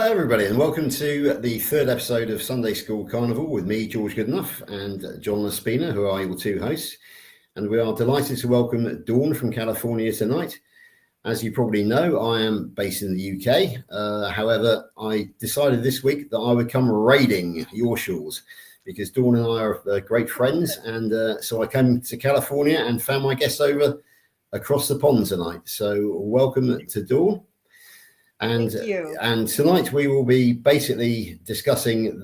Hello everybody and welcome to the third episode of Sunday School Carnivore with me, George Goodenough, and John Laspina, who are your two hosts. And we are delighted to welcome Dawn from California tonight. As you probably know, I am based in the UK. However, I decided this week that I would come raiding your shores because Dawn and I are great friends. And so I came to California and found my guest over across the pond tonight. So welcome to Dawn. And tonight we will be basically discussing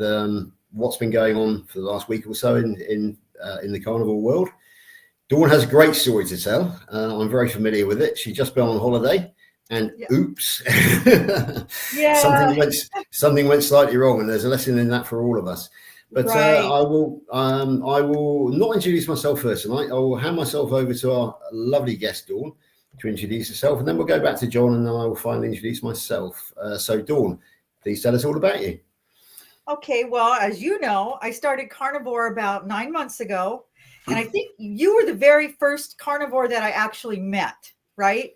what's been going on for the last week or so in the carnivore world. Dawn has a great story to tell. I'm very familiar with it. She's just been on holiday, and oops, something went slightly wrong, and there's a lesson in that for all of us. But I will not introduce myself first tonight. I will hand myself over to our lovely guest, Dawn, to introduce herself, and then we'll go back to John, and then I will finally introduce myself. So Dawn, please tell us all about you. Okay, well, as you know, I started Carnivore about 9 months ago, and I think you were the very first carnivore that I actually met, right?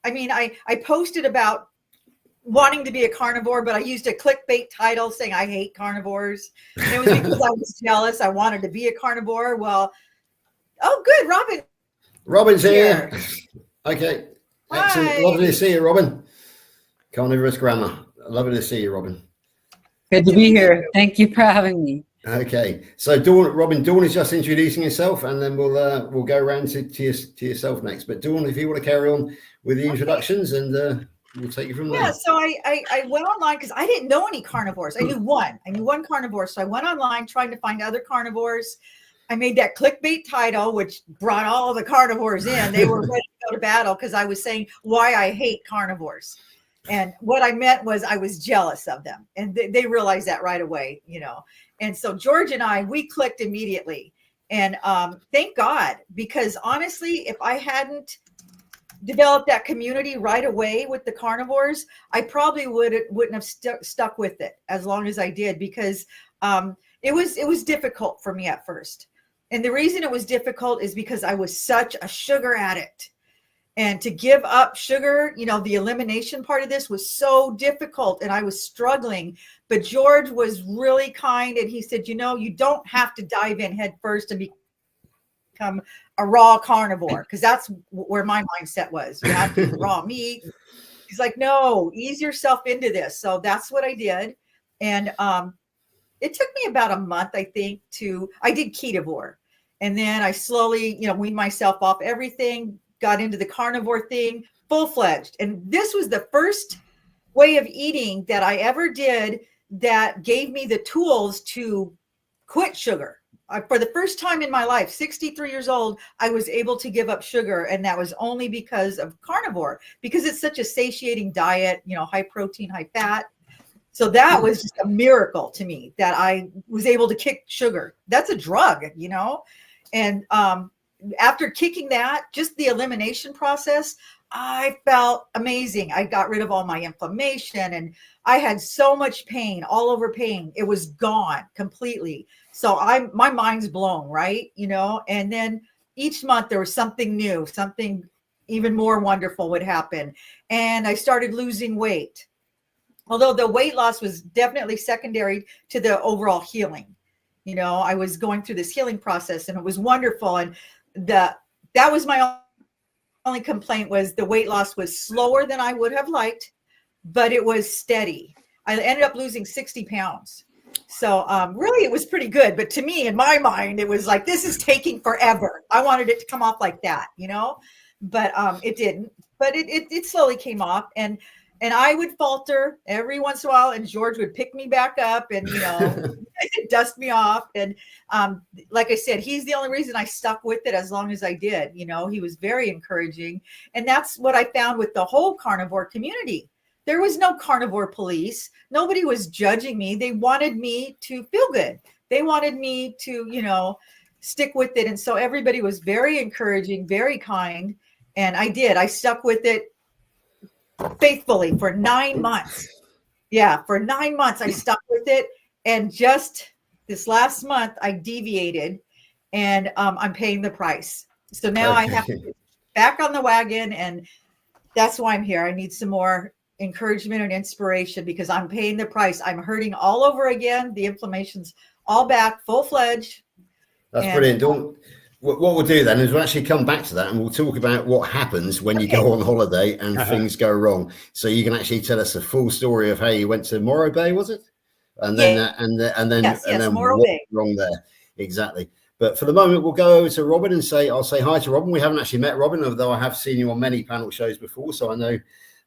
I mean, I posted about wanting to be a carnivore, but I used a clickbait title saying I hate carnivores. And it was because I was jealous. I wanted to be a carnivore. Well, oh, good, Robin's here. Okay, excellent. Hi. Lovely to see you, Robin. CarnivorousGrama. Lovely to see you, Robin. Good to be here. Thank you for having me. Okay, so Dawn is just introducing herself, and then we'll go around to yourself next. But Dawn, if you want to carry on with the introductions, and we'll take you from there. Yeah, so I went online because I didn't know any carnivores. I knew one carnivore, so I went online trying to find other carnivores. I made that clickbait title, which brought all the carnivores in. They were ready to go to battle because I was saying why I hate carnivores. And what I meant was I was jealous of them. And they realized that right away, you know. And so George and we clicked immediately. And thank God, because honestly, if I hadn't developed that community right away with the carnivores, I probably wouldn't have stuck with it as long as I did, because it was difficult for me at first. And the reason it was difficult is because I was such a sugar addict. And to give up sugar, you know, the elimination part of this was so difficult, and I was struggling. But George was really kind, and he said, you know, you don't have to dive in head first and become a raw carnivore, because that's where my mindset was. You have to eat raw meat. He's like, no, ease yourself into this. So that's what I did. And it took me about a month, I think, I did ketovore. And then I slowly, you know, weaned myself off everything, got into the carnivore thing, full-fledged. And this was the first way of eating that I ever did that gave me the tools to quit sugar. For the first time in my life, 63 years old, I was able to give up sugar. And that was only because of carnivore, because it's such a satiating diet, you know, high protein, high fat. So that was just a miracle to me that I was able to kick sugar. That's a drug, you know? And after kicking that, just the elimination process, I felt amazing. I got rid of all my inflammation, and I had so much pain, all over pain. It was gone completely. So my mind's blown, right? You know, and then each month there was something new, something even more wonderful would happen. And I started losing weight. Although the weight loss was definitely secondary to the overall healing. You know, I was going through this healing process, and it was wonderful. And that was my only complaint, was the weight loss was slower than I would have liked, but it was steady. I ended up losing 60 pounds. So really it was pretty good. But to me, in my mind, it was like, this is taking forever. I wanted it to come off like that, you know, but it didn't. But it slowly came off. And I would falter every once in a while, and George would pick me back up and, you know, dust me off. And like I said, he's the only reason I stuck with it as long as I did. You know, he was very encouraging. And that's what I found with the whole carnivore community. There was no carnivore police. Nobody was judging me. They wanted me to feel good. They wanted me to, you know, stick with it. And so everybody was very encouraging, very kind. And I did. I stuck with it faithfully for 9 months. Yeah, for 9 months I stuck with it, and just this last month I deviated, and I'm paying the price. So now I have to get back on the wagon, and that's why I'm here. I need some more encouragement and inspiration because I'm paying the price. I'm hurting all over again. The inflammation's all back, full-fledged. That's brilliant, Dawn. What we'll do then is we'll actually come back to that and we'll talk about what happens when you go on holiday and things go wrong. So you can actually tell us a full story of how you went to Morro Bay, was it? And then Morro what's Bay. wrong there. Exactly. But for the moment, we'll go over to Robin and I'll say hi to Robin. We haven't actually met Robin, although I have seen you on many panel shows before, so I know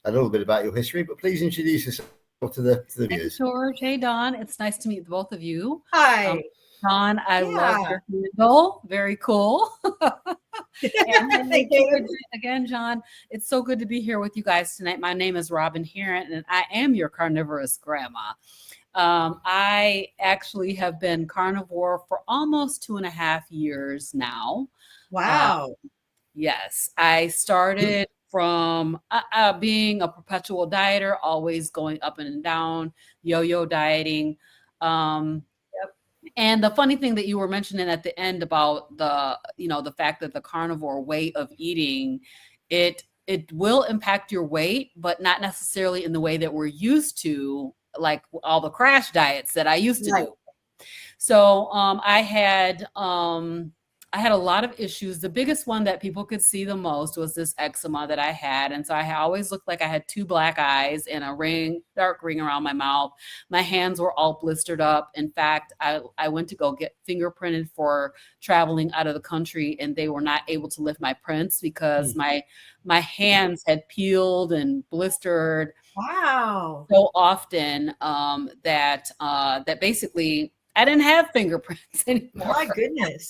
a little bit about your history. But please introduce yourself to the viewers. Hey, George. Hey, Dawn. It's nice to meet the both of you. Hi. Dawn, I love your handle. Very cool. And Thank you. Again, John, it's so good to be here with you guys tonight. My name is Robin Herent, and I am your carnivorous grandma. I actually have been carnivore for almost 2.5 years now. Wow. Yes, I started from being a perpetual dieter, always going up and down, yo-yo dieting. And the funny thing that you were mentioning at the end about the fact that the carnivore way of eating, it will impact your weight, but not necessarily in the way that we're used to, like all the crash diets that I used to do. So I had a lot of issues. The biggest one that people could see the most was this eczema that I had. And so I always looked like I had 2 black eyes and a dark ring around my mouth. My hands were all blistered up. In fact, I went to go get fingerprinted for traveling out of the country, and they were not able to lift my prints because my hands had peeled and blistered. Wow. So often that basically I didn't have fingerprints anymore. My goodness.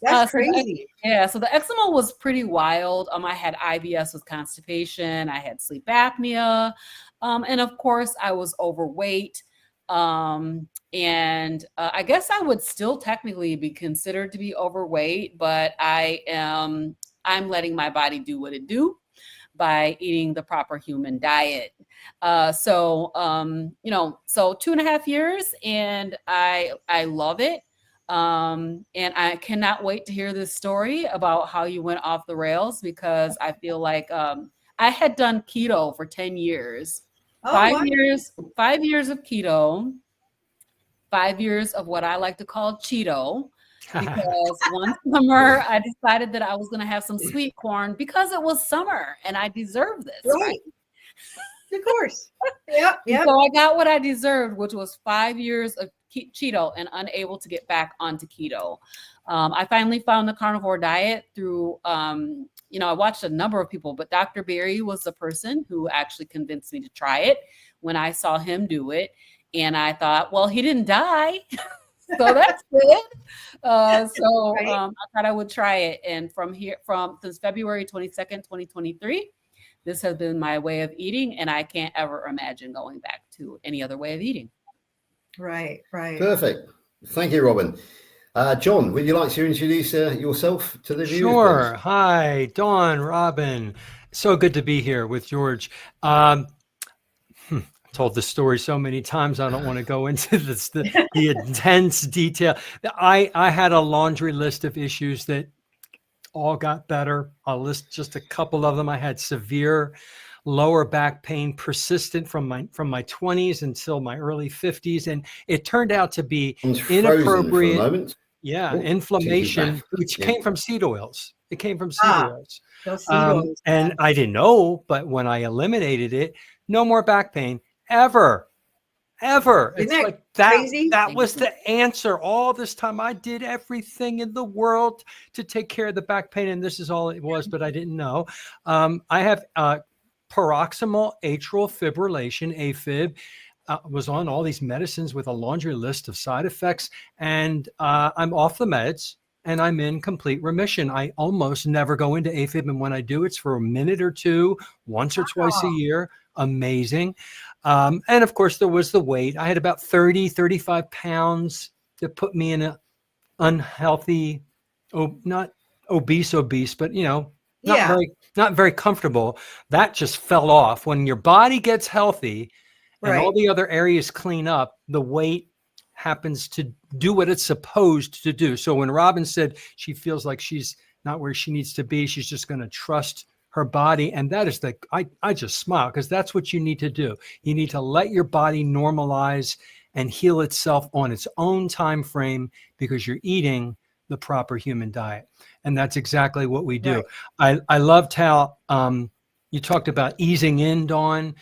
That's crazy. So the eczema was pretty wild. I had IBS with constipation. I had sleep apnea. And of course I was overweight. And I guess I would still technically be considered to be overweight, but I'm letting my body do what it do by eating the proper human diet. So 2.5 years, and I love it. And I cannot wait to hear this story about how you went off the rails, because I feel like I had done keto for 10 years. 5 years of keto, 5 years of what I like to call Cheeto. Because one summer I decided that I was going to have some sweet corn because it was summer and I deserved this. Right. Of course. Yep. So I got what I deserved, which was 5 years of Cheeto and unable to get back onto keto. I finally found the carnivore diet through, I watched a number of people, but Dr. Berry was the person who actually convinced me to try it when I saw him do it. And I thought, well, he didn't die. So that's good. I thought I would try it. And since February 22nd, 2023, this has been my way of eating. And I can't ever imagine going back to any other way of eating. Right. Perfect. Thank you, Robin. John, would you like to introduce yourself to the viewers? Sure. Please? Hi, Dawn, Robin. So good to be here with George. Told the story so many times, I don't want to go into the intense detail. I had a laundry list of issues that all got better. I'll list just a couple of them. I had severe lower back pain, persistent from my 20s until my early 50s, and it turned out to be inappropriate. Inflammation, which came from seed oils. It came from seed oils. And I didn't know, but when I eliminated it, no more back pain. Ever. It's like that. Crazy? That was the answer. All this time I did everything in the world to take care of the back pain, and this is all it was, but I didn't know. I have paroxysmal atrial fibrillation, AFib. Was on all these medicines with a laundry list of side effects, and I'm off the meds and I'm in complete remission. I almost never go into AFib, and when I do, it's for a minute or two, once or twice a year. Amazing. And of course, there was the weight. I had about 35 pounds that put me in an unhealthy, not obese, but not very comfortable. That just fell off. When your body gets healthy and all the other areas clean up, the weight happens to do what it's supposed to do. So when Robin said she feels like she's not where she needs to be, she's just going to trust her body. And that is I just smile because that's what you need to do. You need to let your body normalize and heal itself on its own time frame because you're eating the proper human diet. And that's exactly what we do. Right. I loved how you talked about easing in, Dawn.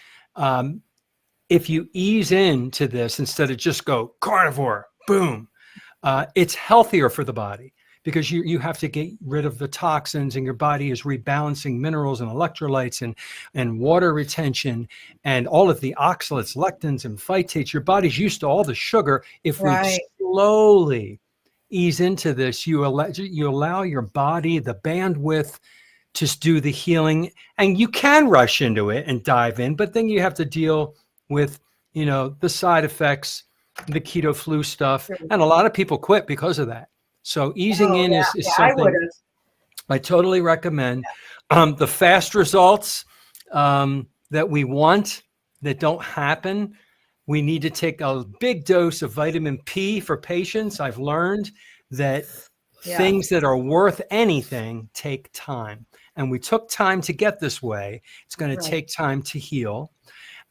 If you ease into this instead of just go carnivore, boom, it's healthier for the body because you have to get rid of the toxins and your body is rebalancing minerals and electrolytes and water retention and all of the oxalates, lectins, and phytates. Your body's used to all the sugar. If we slowly ease into this, you allow your body the bandwidth to do the healing, and you can rush into it and dive in, but then you have to deal with, the side effects, the keto flu stuff. And a lot of people quit because of that. So easing in is something I totally recommend. The fast results that we want that don't happen, we need to take a big dose of vitamin P for patients. I've learned that things that are worth anything take time. And we took time to get this way. It's going to take time to heal.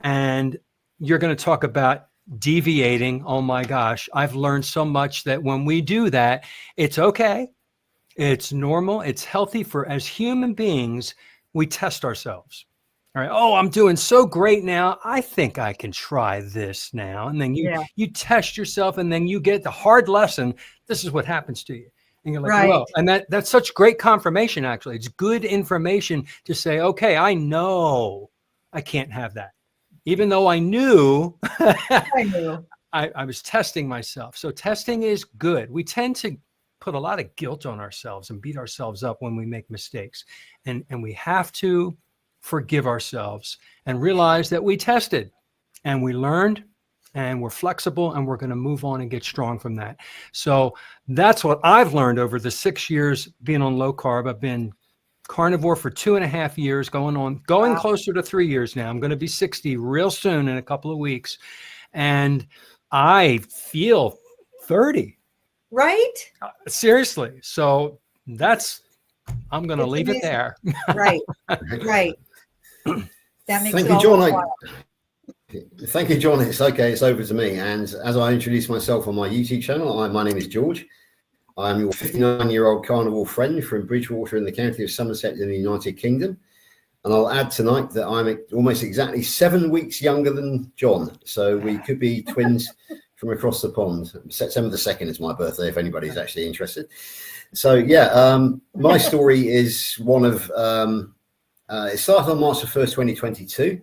And you're going to talk about deviating. Oh my gosh, I've learned so much that when we do that, it's okay. It's normal. It's healthy for, as human beings, we test ourselves. All right. Oh, I'm doing so great now. I think I can try this now. And then you test yourself and then you get the hard lesson. This is what happens to you. And you're like, whoa. And that's such great confirmation, actually. It's good information to say, okay, I know I can't have that. Even though I knew, I was testing myself. So testing is good. We tend to put a lot of guilt on ourselves and beat ourselves up when we make mistakes. And we have to forgive ourselves and realize that we tested and we learned and we're flexible and we're going to move on and get strong from that. So that's what I've learned over the 6 years being on low carb. I've been carnivore for 2.5 years, going closer to 3 years now. I'm going to be 60 real soon in a couple of weeks. And I feel 30. Right? Seriously. So I'm going to leave it there. Right. That makes Thank it you, John. worthwhile. Thank you, John. It's okay. It's over to me. And as I introduce myself on my YouTube channel, my name is George. I'm your 59-year-old carnivore friend from Bridgewater in the county of Somerset in the United Kingdom. And I'll add tonight that I'm almost exactly 7 weeks younger than John. So we could be twins from across the pond. September the 2nd is my birthday, if anybody's actually interested. So, my story is one of, it started on March the 1st, 2022.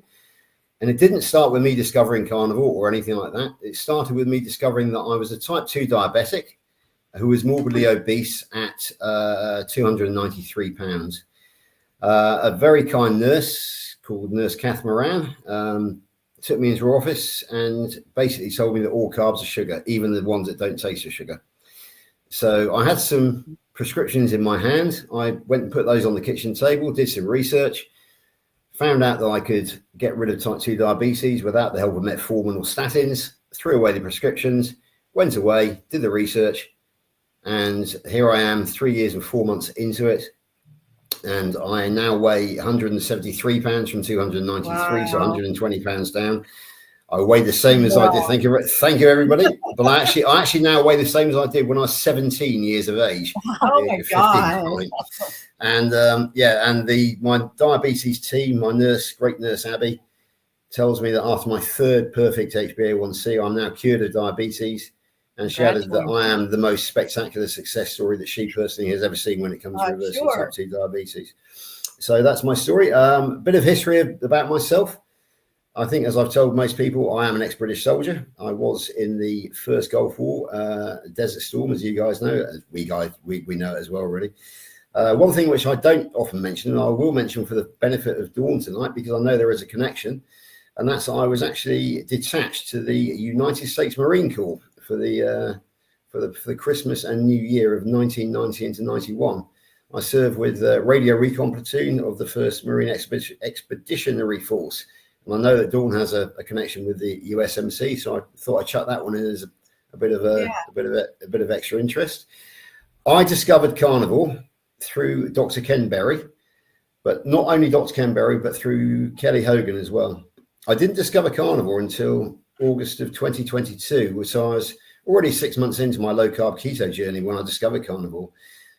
And it didn't start with me discovering carnivore or anything like that. It started with me discovering that I was a type 2 diabetic who was morbidly obese at 293 pounds. A very kind nurse called Nurse Kath Moran took me into her office and basically told me that all carbs are sugar, even the ones that don't taste of sugar. So I had some prescriptions in my hand. I went and put those on the kitchen table, did some research, found out that I could get rid of type 2 diabetes without the help of metformin or statins, threw away the prescriptions, went away, did the research, and here I am 3 years and 4 months into it. And I now weigh 173 pounds from 293, so 120 pounds down. I weigh the same as I did. Thank you, everybody. But I actually now weigh the same as I did when I was 17 years of age. Oh my God. And my diabetes team, my nurse, great nurse Abby, tells me that after my third perfect HbA1c, I'm now cured of diabetes. And she added that I am the most spectacular success story that she personally has ever seen when it comes to reversing type 2 diabetes. So that's my story. A bit of history about myself. I think, as I've told most people, I am an ex-British soldier. I was in the first Gulf War, Desert Storm, as you guys know. We know it as well, really. One thing which I don't often mention, and I will mention for the benefit of Dawn tonight, because I know there is a connection, and that's I was actually detached to the United States Marine Corps for the Christmas and New Year of 1990 into 91. I served with Radio Recon Platoon of the 1st Marine Expeditionary Force. And I know that Dawn has a connection with the USMC, so I thought I'd chuck that one in as a bit of extra interest. I discovered carnivore through Dr. Ken Berry. But not only Dr. Canberry, but through Kelly Hogan as well. I didn't discover carnivore until August of 2022, so I was already 6 months into my low-carb keto journey when I discovered carnivore.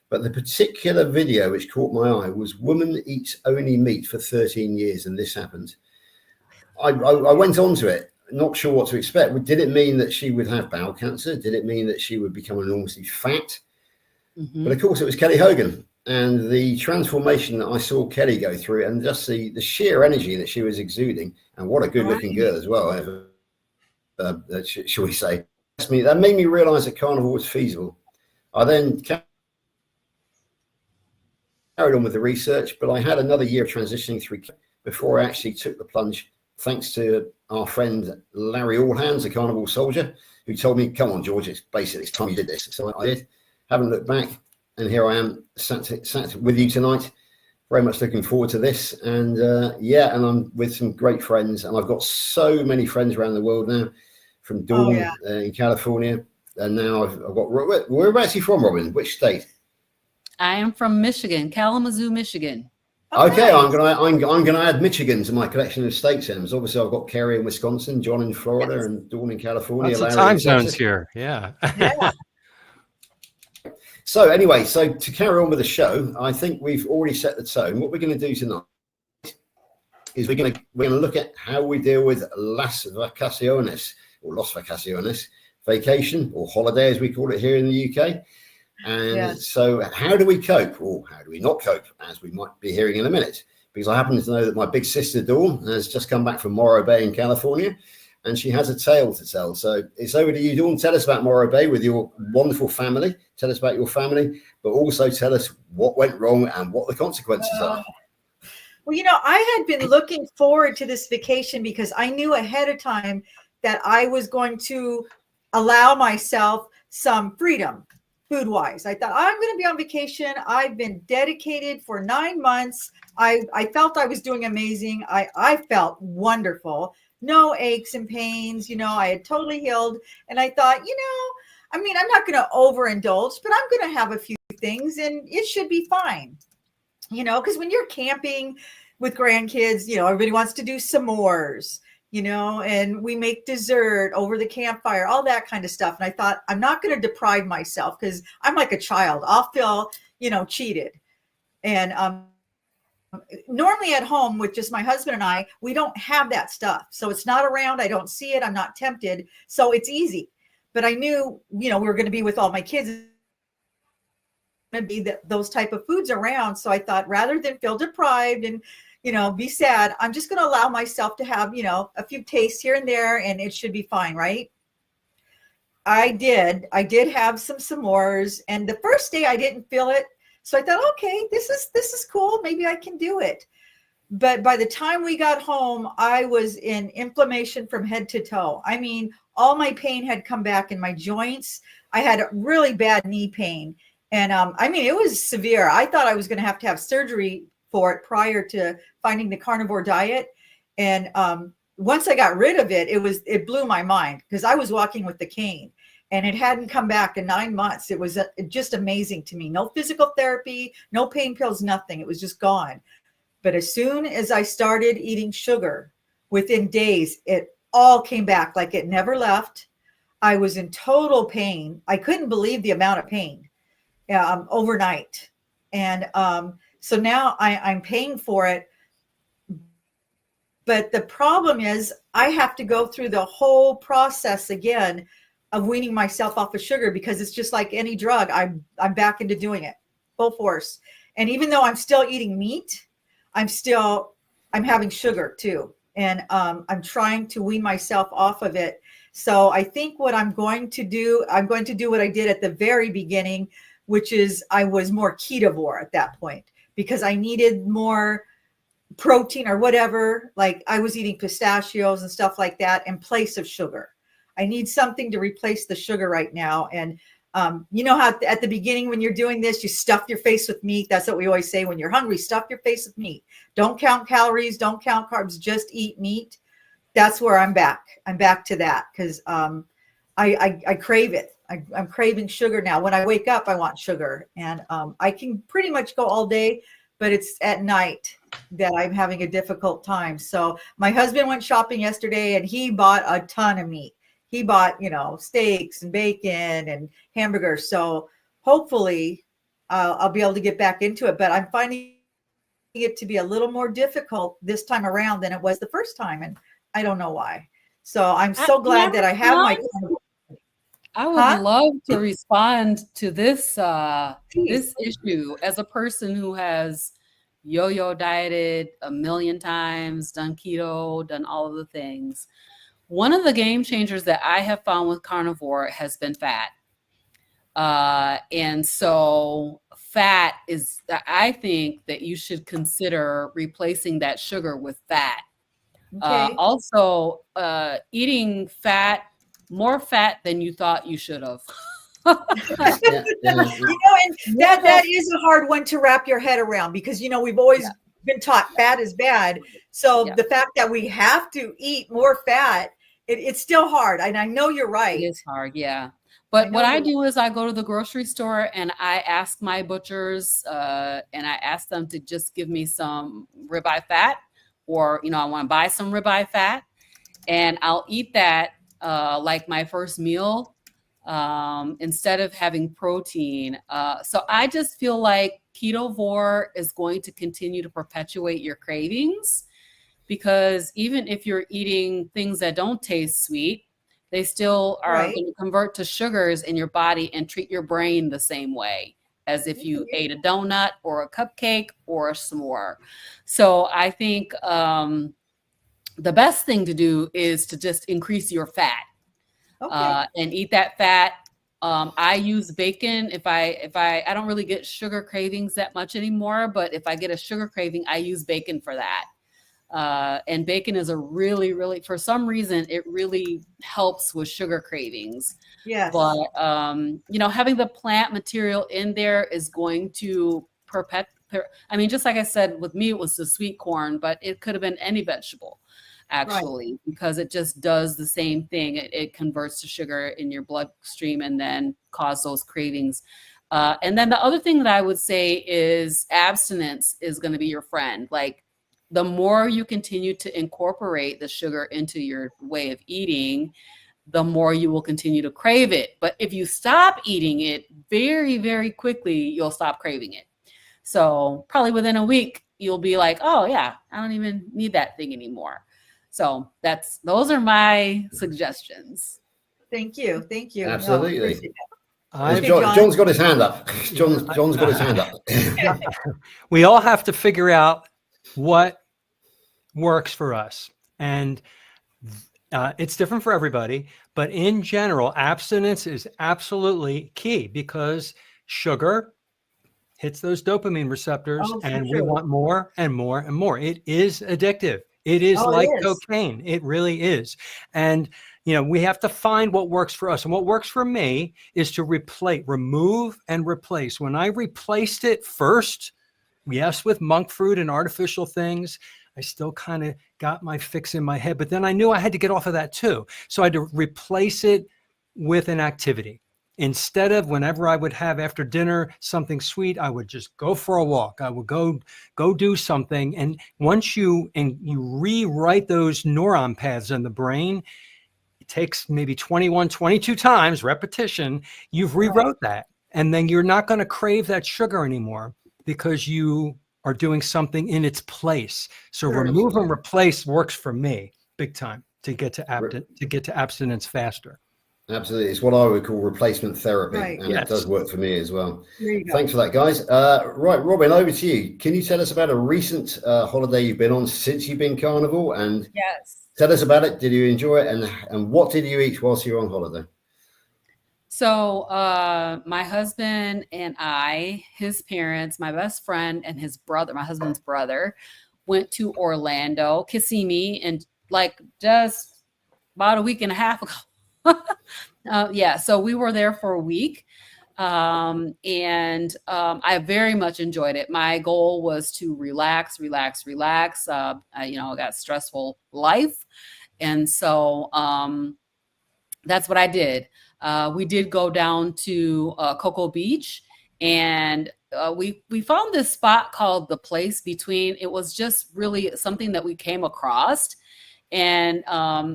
But the particular video which caught my eye was Woman Eats Only Meat for 13 years, and this happened. I went on to it, not sure what to expect. Did it mean that she would have bowel cancer? Did it mean that she would become enormously fat? But of course, it was Kelly Hogan. And the transformation that I saw Kelly go through, and just the sheer energy that she was exuding, and what a good-looking girl as well, shall we say. That made me realize that carnivore was feasible. I then carried on with the research, but I had another year of transitioning through before I actually took the plunge, thanks to our friend Larry Allhands, a carnivore soldier, who told me, come on, George, it's time you did this. So I did, haven't looked back, and here I am sat with you tonight. Very much looking forward to this. And and I'm with some great friends, and I've got so many friends around the world now, from Dawn in California, and now I've got, where are you from, Robin? Which state? I am from Michigan, Kalamazoo, Michigan. Okay, I'm gonna add Michigan to my collection of state names. Obviously, I've got Kerry in Wisconsin, John in Florida, and Dawn in California. Lots of time zones here. Yeah. So anyway, to carry on with the show, I think we've already set the tone. What we're going to do tonight is we're going to look at how we deal with las vacaciones, or los vacaciones, vacation or holiday as we call it here in the UK. And so how do we cope, or how do we not cope, as we might be hearing in a minute? Because I happen to know that my big sister Dawn has just come back from Morro Bay in California, and she has a tale to tell. So it's over to you, Dawn. Tell us about Morro Bay with your wonderful family. Tell us about your family, but also tell us what went wrong and what the consequences are. Well, I had been looking forward to this vacation because I knew ahead of time that I was going to allow myself some freedom food-wise. I thought, I'm going to be on vacation. I've been dedicated for 9 months. I felt I was doing amazing. I felt wonderful. No aches and pains, I had totally healed. And I thought, I'm not going to overindulge, but I'm going to have a few things and it should be fine. Because when you're camping with grandkids, everybody wants to do s'mores, and we make dessert over the campfire, all that kind of stuff. And I thought, I'm not going to deprive myself because I'm like a child. I'll feel, cheated. And, normally at home with just my husband and I, we don't have that stuff. So it's not around. I don't see it. I'm not tempted. So it's easy. But I knew, we were going to be with all my kids, be those type of foods around. So I thought, rather than feel deprived and, be sad, I'm just going to allow myself to have, a few tastes here and there, and it should be fine. Right. I did have some s'mores, and the first day I didn't feel it. So I thought, okay, this is cool. Maybe I can do it. But by the time we got home, I was in inflammation from head to toe. All my pain had come back in my joints. I had really bad knee pain. And it was severe. I thought I was going to have surgery for it prior to finding the carnivore diet. And once I got rid of it, it blew my mind because I was walking with the cane. And it hadn't come back in 9 months. It was just amazing to me. No physical therapy, no pain pills, nothing. It was just gone. But as soon as I started eating sugar, within days, it all came back like it never left. I was in total pain. I couldn't believe the amount of pain overnight. And so now I'm paying for it. But the problem is I have to go through the whole process again of weaning myself off of sugar, because it's just like any drug. I'm back into doing it full force. And even though I'm still eating meat, I'm having sugar too. And I'm trying to wean myself off of it. So I think what I'm going to do what I did at the very beginning, which is I was more ketovore at that point because I needed more protein or whatever. Like I was eating pistachios and stuff like that in place of sugar. I need something to replace the sugar right now. And you know how at the beginning when you're doing this, you stuff your face with meat. That's what we always say. When you're hungry, stuff your face with meat. Don't count calories. Don't count carbs. Just eat meat. That's where I'm back. I'm back to that because I crave it. I'm craving sugar now. When I wake up, I want sugar. And I can pretty much go all day but it's at night that I'm having a difficult time. So my husband went shopping yesterday and he bought a ton of meat. He bought, steaks and bacon and hamburgers. So hopefully I'll be able to get back into it, but I'm finding it to be a little more difficult this time around than it was the first time. And I don't know why. So I'm so glad that I have my. I would love to respond to this this issue as a person who has yo-yo dieted a million times, done keto, done all of the things. One of the game changers that I have found with carnivore has been fat. And so fat is, I think that you should consider replacing that sugar with fat. Okay. Also, eating more fat than you thought you should have. And that is a hard one to wrap your head around because, we've always been taught fat is bad. So the fact that we have to eat more fat, it's still hard. And I know you're right. It is hard. Yeah. But what I do is I go to the grocery store and I ask my butchers and I ask them to just give me some ribeye fat, or, I want to buy some ribeye fat, and I'll eat that like my first meal instead of having protein. So I just feel like ketovore is going to continue to perpetuate your cravings, because even if you're eating things that don't taste sweet, they still are going to convert to sugars in your body and treat your brain the same way as if you ate a donut or a cupcake or a s'more. So I think the best thing to do is to just increase your fat and eat that fat. I use bacon. If I don't really get sugar cravings that much anymore, but if I get a sugar craving, I use bacon for that. And bacon is a really, for some reason, it really helps with sugar cravings. Yes. But, having the plant material in there is going to just like I said, with me, it was the sweet corn, but it could have been any vegetable, actually, because it just does the same thing. It converts to sugar in your bloodstream and then cause those cravings. And then the other thing that I would say is abstinence is going to be your friend. Like, the more you continue to incorporate the sugar into your way of eating, the more you will continue to crave it. But if you stop eating it very, very quickly, you'll stop craving it. So probably within a week, you'll be like, oh yeah, I don't even need that thing anymore. So those are my suggestions. Thank you. Thank you. Absolutely. No, John's got his hand up. John's got his hand up. We all have to figure out what works for us, and it's different for everybody, but in general, abstinence is absolutely key, because sugar hits those dopamine receptors and we want more and more and more. It is addictive. It is like cocaine. It really is. And we have to find what works for us. And what works for me is to remove and replace. When I replaced it first, yes, with monk fruit and artificial things, I still kind of got my fix in my head, but then I knew I had to get off of that too. So I had to replace it with an activity. Instead of whenever I would have after dinner something sweet, I would just go for a walk. I would go do something. And once you rewrite those neuron paths in the brain, it takes maybe 21, 22 times repetition. You've rewrote that. And then you're not going to crave that sugar anymore, because you are doing something in its place. So remove and replace works for me big time to get to abstinence faster. Absolutely. It's what I would call replacement therapy. And it does work for me as well. Thanks for that, guys. Right, Robin, over to you. Can you tell us about a recent holiday you've been on since you've been carnivore? And tell us about it. Did you enjoy it? And what did you eat whilst you were on holiday? So my husband and his parents, my best friend and his brother, my husband's brother, went to Orlando, Kissimmee, and just about a week and a half ago. So we were there for a week. And I very much enjoyed it. My goal was to relax. I got a stressful life. And so that's what I did. We did go down to Cocoa Beach, and we found this spot called The Place Between. It was just really something that we came across. And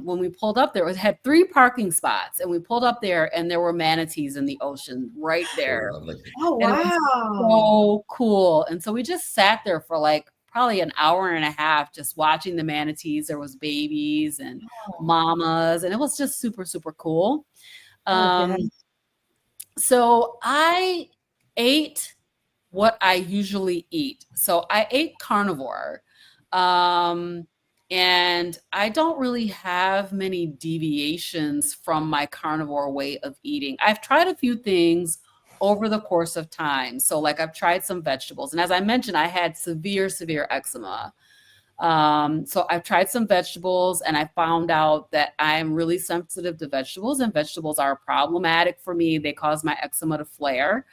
when we pulled up there, it had 3 parking spots, and we pulled up there, and there were manatees in the ocean right there. Oh, And it wow. was so cool. And so we just sat there for like probably an hour and a half just watching the manatees. There was babies and mamas, and it was just super, super cool. So I ate what I usually eat. So I ate carnivore. And I don't really have many deviations from my carnivore way of eating. I've tried a few things over the course of time. So like I've tried some vegetables. And as I mentioned, I had severe eczema. So I've tried some vegetables, and I found out that I'm really sensitive to vegetables, and vegetables are problematic for me. They cause my eczema to flare.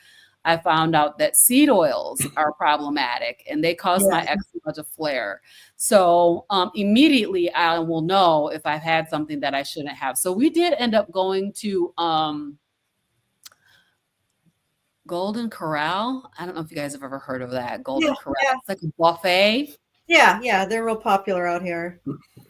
I found out that seed oils are problematic, and they cause my eczema to flare. So immediately I will know if I've had something that I shouldn't have. So we did end up going to Golden Corral. I don't know if you guys have ever heard of that. Golden Corral. Yeah. It's like a buffet. Yeah, they're real popular out here.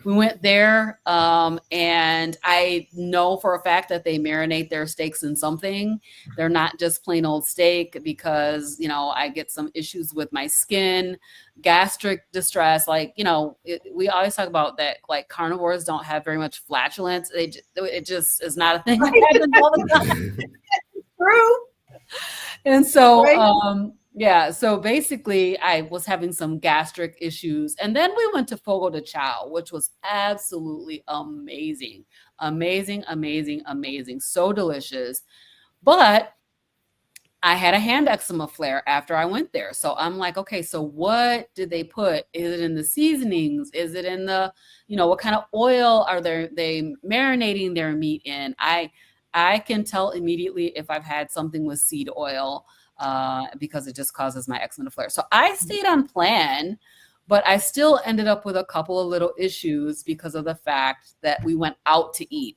We went there, and I know for a fact that they marinate their steaks in something. They're not just plain old steak, because, you know, I get some issues with my skin, gastric distress. Like, you know, we always talk about that, like, carnivores don't have very much flatulence. It just is not a thing that happens all the time. True. And so, yeah, so basically I was having some gastric issues, and then we went to Fogo de Chao, which was absolutely amazing, so delicious. But I had a hand eczema flare after I went there. So I'm like, okay, so what did they put? Is it in the seasonings? Is it in the, you know, what kind of oil are they marinating their meat in? I can tell immediately if I've had something with seed oil, because it just causes my eczema to flare. So I stayed on plan, but I still ended up with a couple of little issues because of the fact that we went out to eat.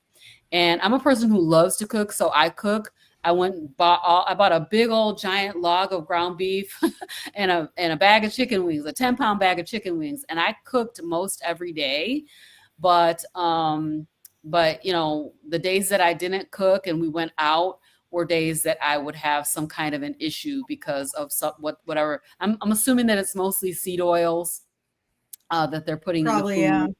And I'm a person who loves to cook, so I cook. I bought a big old giant log of ground beef and a bag of chicken wings, a 10-pound bag of chicken wings, and I cooked most every day. But you know, the days that I didn't cook and we went out were days that I would have some kind of an issue because of whatever. I'm assuming that it's mostly seed oils that they're putting in the food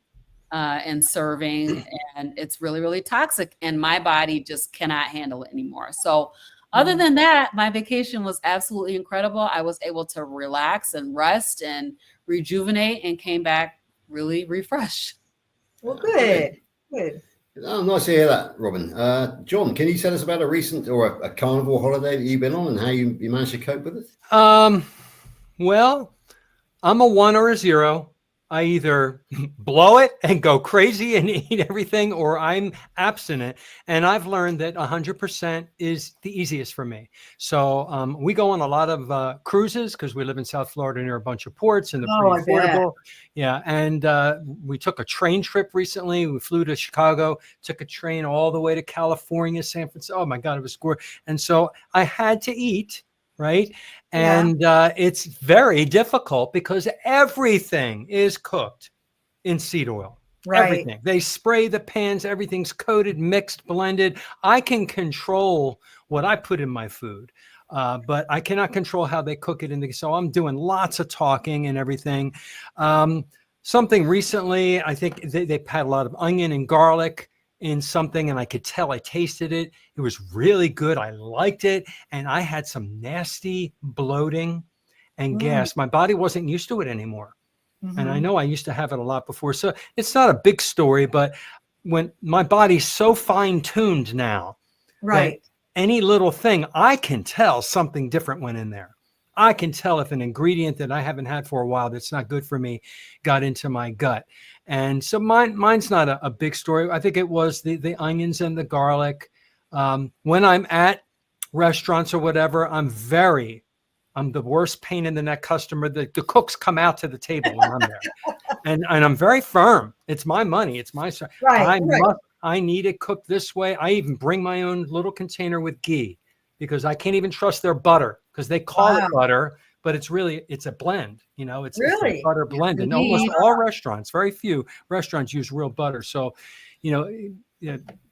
and serving, and it's really, really toxic, and my body just cannot handle it anymore. So other than that, my vacation was absolutely incredible. I was able to relax and rest and rejuvenate, and came back really refreshed. Well, good. Oh, nice to hear that, Robin. John, can you tell us about a recent or a carnivore holiday that you've been on and how you managed to cope with it? Well, I'm a 1 or a 0. I either blow it and go crazy and eat everything, or I'm abstinent. And I've learned that 100% is the easiest for me. So we go on a lot of cruises because we live in South Florida near a bunch of ports, and they're pretty affordable. Yeah. And we took a train trip recently. We flew to Chicago, took a train all the way to California, San Francisco. Oh my God, it was gorgeous. And so I had to eat. Right. And it's very difficult because everything is cooked in seed oil. Right. Everything. They spray the pans. Everything's coated, mixed, blended. I can control what I put in my food, but I cannot control how they cook it. So I'm doing lots of talking and everything. Something recently, I think they had a lot of onion and garlic in something, and I could tell, I tasted it. It was really good. I liked it. And I had some nasty bloating and gas. My body wasn't used to it anymore. And I know I used to have it a lot before. So it's not a big story, but when my body's so fine tuned now, right? Any little thing, I can tell something different went in there. I can tell if an ingredient that I haven't had for a while that's not good for me got into my gut. And so mine's not a big story. I think it was the onions and the garlic. When I'm at restaurants or whatever, I'm the worst pain in the neck customer. The cooks come out to the table when I'm there. And I'm very firm. It's my money. It's my I need it cooked this way. I even bring my own little container with ghee because I can't even trust their butter because they call it Wow. butter, but it's a blend. It's Really? a butter blend. And Indeed. almost all restaurants, very few restaurants use real butter. So,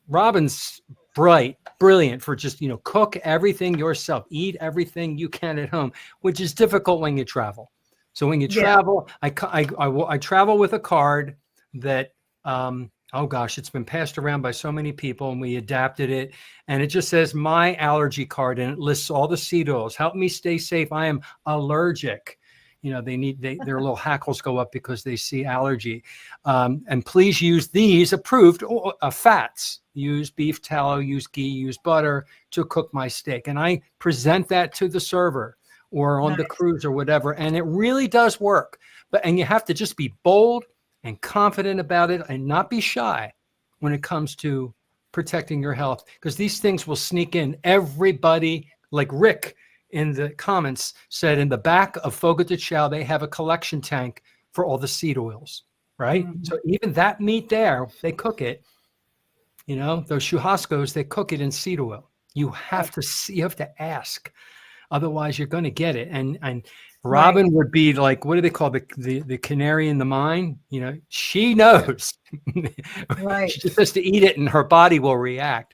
Robin's brilliant for just, cook everything yourself, eat everything you can at home, which is difficult when you travel. So when you travel, I travel with a card that, it's been passed around by so many people, and we adapted it, and it just says my allergy card, and it lists all the seed oils. Help me stay safe. I am allergic. Their little hackles go up because they see allergy. And please use these approved fats. Use beef tallow, use ghee, use butter to cook my steak. And I present that to the server or on the cruise or whatever. And it really does work. And you have to just be bold and confident about it and not be shy when it comes to protecting your health, because these things will sneak in. Everybody, like Rick in the comments said, in the back of Fogo de Chao, they have a collection tank for all the seed oils, right? Mm-hmm. So even that meat there, they cook it, those churrascos, they cook it in seed oil. You have to ask. Otherwise, you're going to get it. And Robin would be like, what do they call the canary in the mine? She knows. Right. She just has to eat it and her body will react.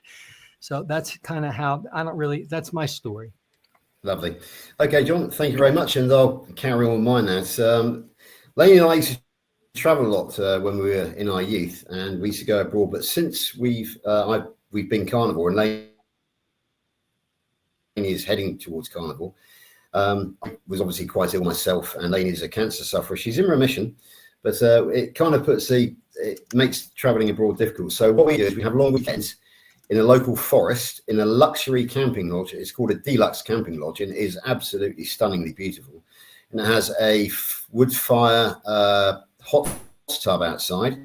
So that's kind of how that's my story. Lovely. Okay, John, thank you very much. And I'll carry on mine now. Lainey and I used to travel a lot when we were in our youth, and we used to go abroad. But since we've been carnivore, and Lainey is heading towards carnivore. I was obviously quite ill myself, and Lainey is a cancer sufferer. She's in remission, but it kind of makes traveling abroad difficult. So what we do is we have long weekends in a local forest in a luxury camping lodge. It's called a deluxe camping lodge, and it is absolutely stunningly beautiful. And it has a wood fire hot tub outside.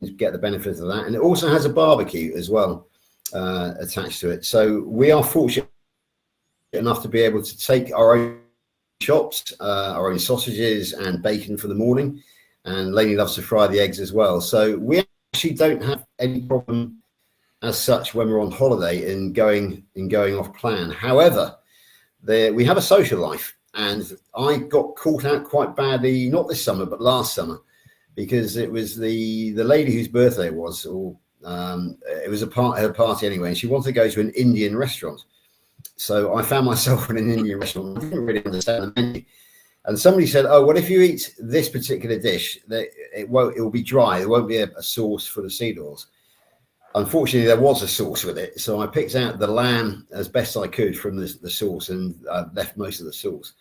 You get the benefit of that, and it also has a barbecue as well attached to it. So we are fortunate enough to be able to take our own chops, our own sausages and bacon for the morning, and Lainey loves to fry the eggs as well. So we actually don't have any problem as such when we're on holiday in going off plan. However, we have a social life, and I got caught out quite badly, not this summer but last summer, because it was the lady whose birthday it was, or it was her party anyway, and she wanted to go to an Indian restaurant. So I found myself in an Indian restaurant. I didn't really understand the menu. And somebody said, oh, well, if you eat this particular dish, it will be dry. There won't be a sauce for the seed oils. Unfortunately, there was a sauce with it. So I picked out the lamb as best I could from the sauce, and left most of the sauce.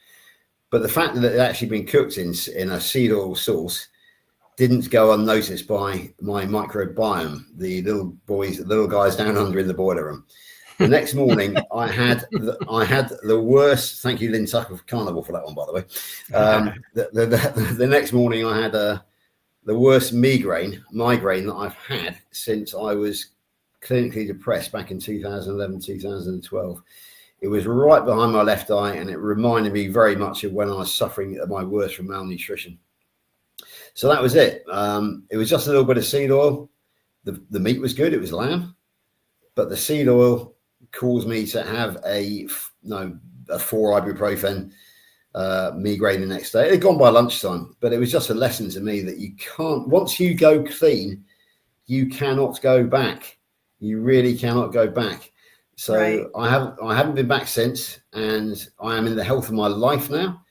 But the fact that it had actually been cooked in a seed oil sauce didn't go unnoticed by my microbiome, the little guys down under in the boiler room. The next morning, I had the worst. Thank you, Lynn Tucker of Carnivore, for that one, by the way. The next morning, I had the worst migraine that I've had since I was clinically depressed back in 2011, 2012. It was right behind my left eye, and it reminded me very much of when I was suffering at my worst from malnutrition. So that was it. It was just a little bit of seed oil. The meat was good. It was lamb, but the seed oil caused me to have a 4 ibuprofen migraine the next day. It had gone by lunchtime, but it was just a lesson to me that you can't, once you go clean, you cannot go back. You really cannot go back. So right. I haven't been back since, and I am in the health of my life now,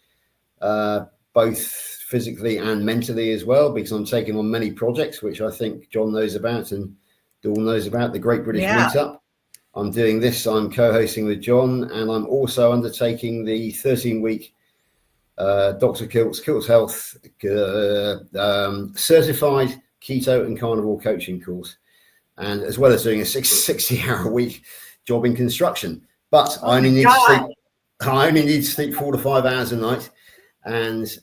both physically and mentally as well, because I'm taking on many projects, which I think John knows about and Dawn knows about, the Great British Meetup. I'm doing this. I'm co-hosting with John, and I'm also undertaking the 13-week Dr. Kilt's Health certified keto and carnivore coaching course, and as well as doing a 60-hour-a-week job in construction. But I only need to sleep 4 to 5 hours a night, and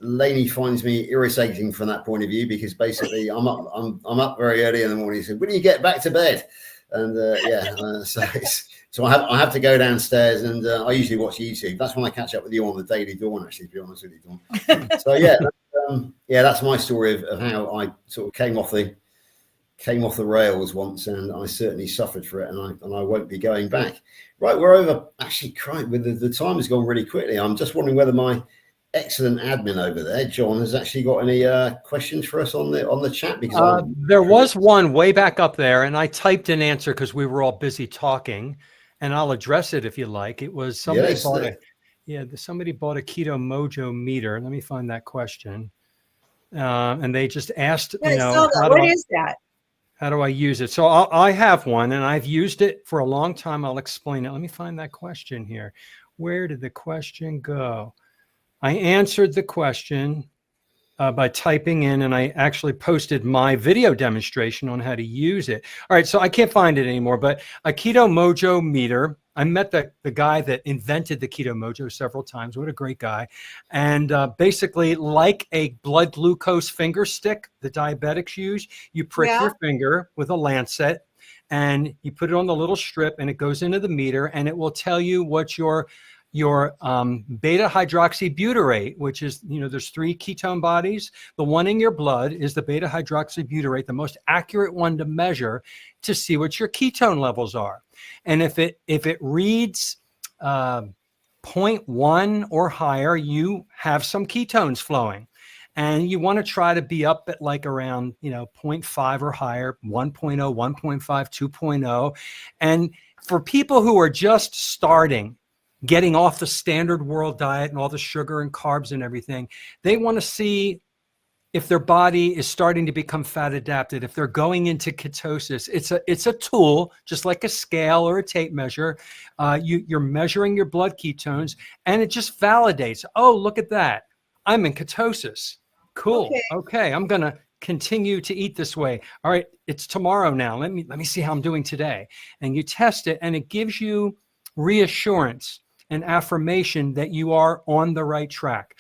Lainey finds me irritating from that point of view, because basically I'm up very early in the morning. So when do you get back to bed? And so I have to go downstairs, and I usually watch YouTube. That's when I catch up with you on the daily Dawn, actually, to be honest with you, Dawn. So that's my story of how I sort of came off the came off the rails once, and I certainly suffered for it, and I won't be going back. Right, we're over. Actually, crying with the time has gone really quickly. I'm just wondering whether my excellent admin over there, John, has actually got any questions for us on the chat. Because there was one way back up there, and I typed an answer because we were all busy talking, and I'll address it if you like. It was somebody somebody bought a Keto Mojo meter. Let me find that question. And they just asked, what is that? How do I use it? So I have one, and I've used it for a long time. I'll explain it. Let me find that question here. Where did the question go? I answered the question by typing in, and I actually posted my video demonstration on how to use it. All right, so I can't find it anymore, but a Keto Mojo meter. I met the guy that invented the Keto Mojo several times. What a great guy. And basically, like a blood glucose finger stick the diabetics use, you prick your finger with a lancet, and you put it on the little strip, and it goes into the meter, and it will tell you what your beta hydroxybutyrate, which is, there's 3 ketone bodies. The one in your blood is the beta hydroxybutyrate, the most accurate one to measure to see what your ketone levels are. And if it reads 0.1 or higher, you have some ketones flowing. And you want to try to be up at like around, 0.5 or higher, 1.0, 1.5, 2.0. And for people who are just starting, getting off the standard world diet and all the sugar and carbs and everything, they want to see if their body is starting to become fat adapted, if they're going into ketosis. It's a tool, just like a scale or a tape measure. You're measuring your blood ketones, and it just validates, oh, look at that. I'm in ketosis. Cool. Okay. I'm going to continue to eat this way. All right. It's tomorrow now. Let me see how I'm doing today. And you test it, and it gives you reassurance and affirmation that you are on the right track.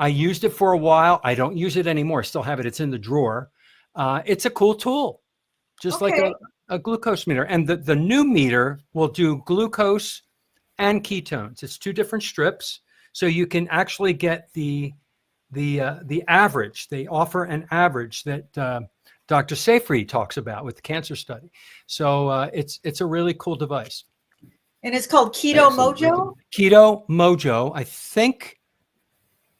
I used it for a while. I don't use it anymore. I still have it. It's in the drawer. It's a cool tool, just like a glucose meter. And the new meter will do glucose and ketones. It's 2 different strips, so you can actually get the average. They offer an average that Dr. Seyfried talks about with the cancer study. So it's a really cool device. And it's called Keto Mojo? Keto Mojo.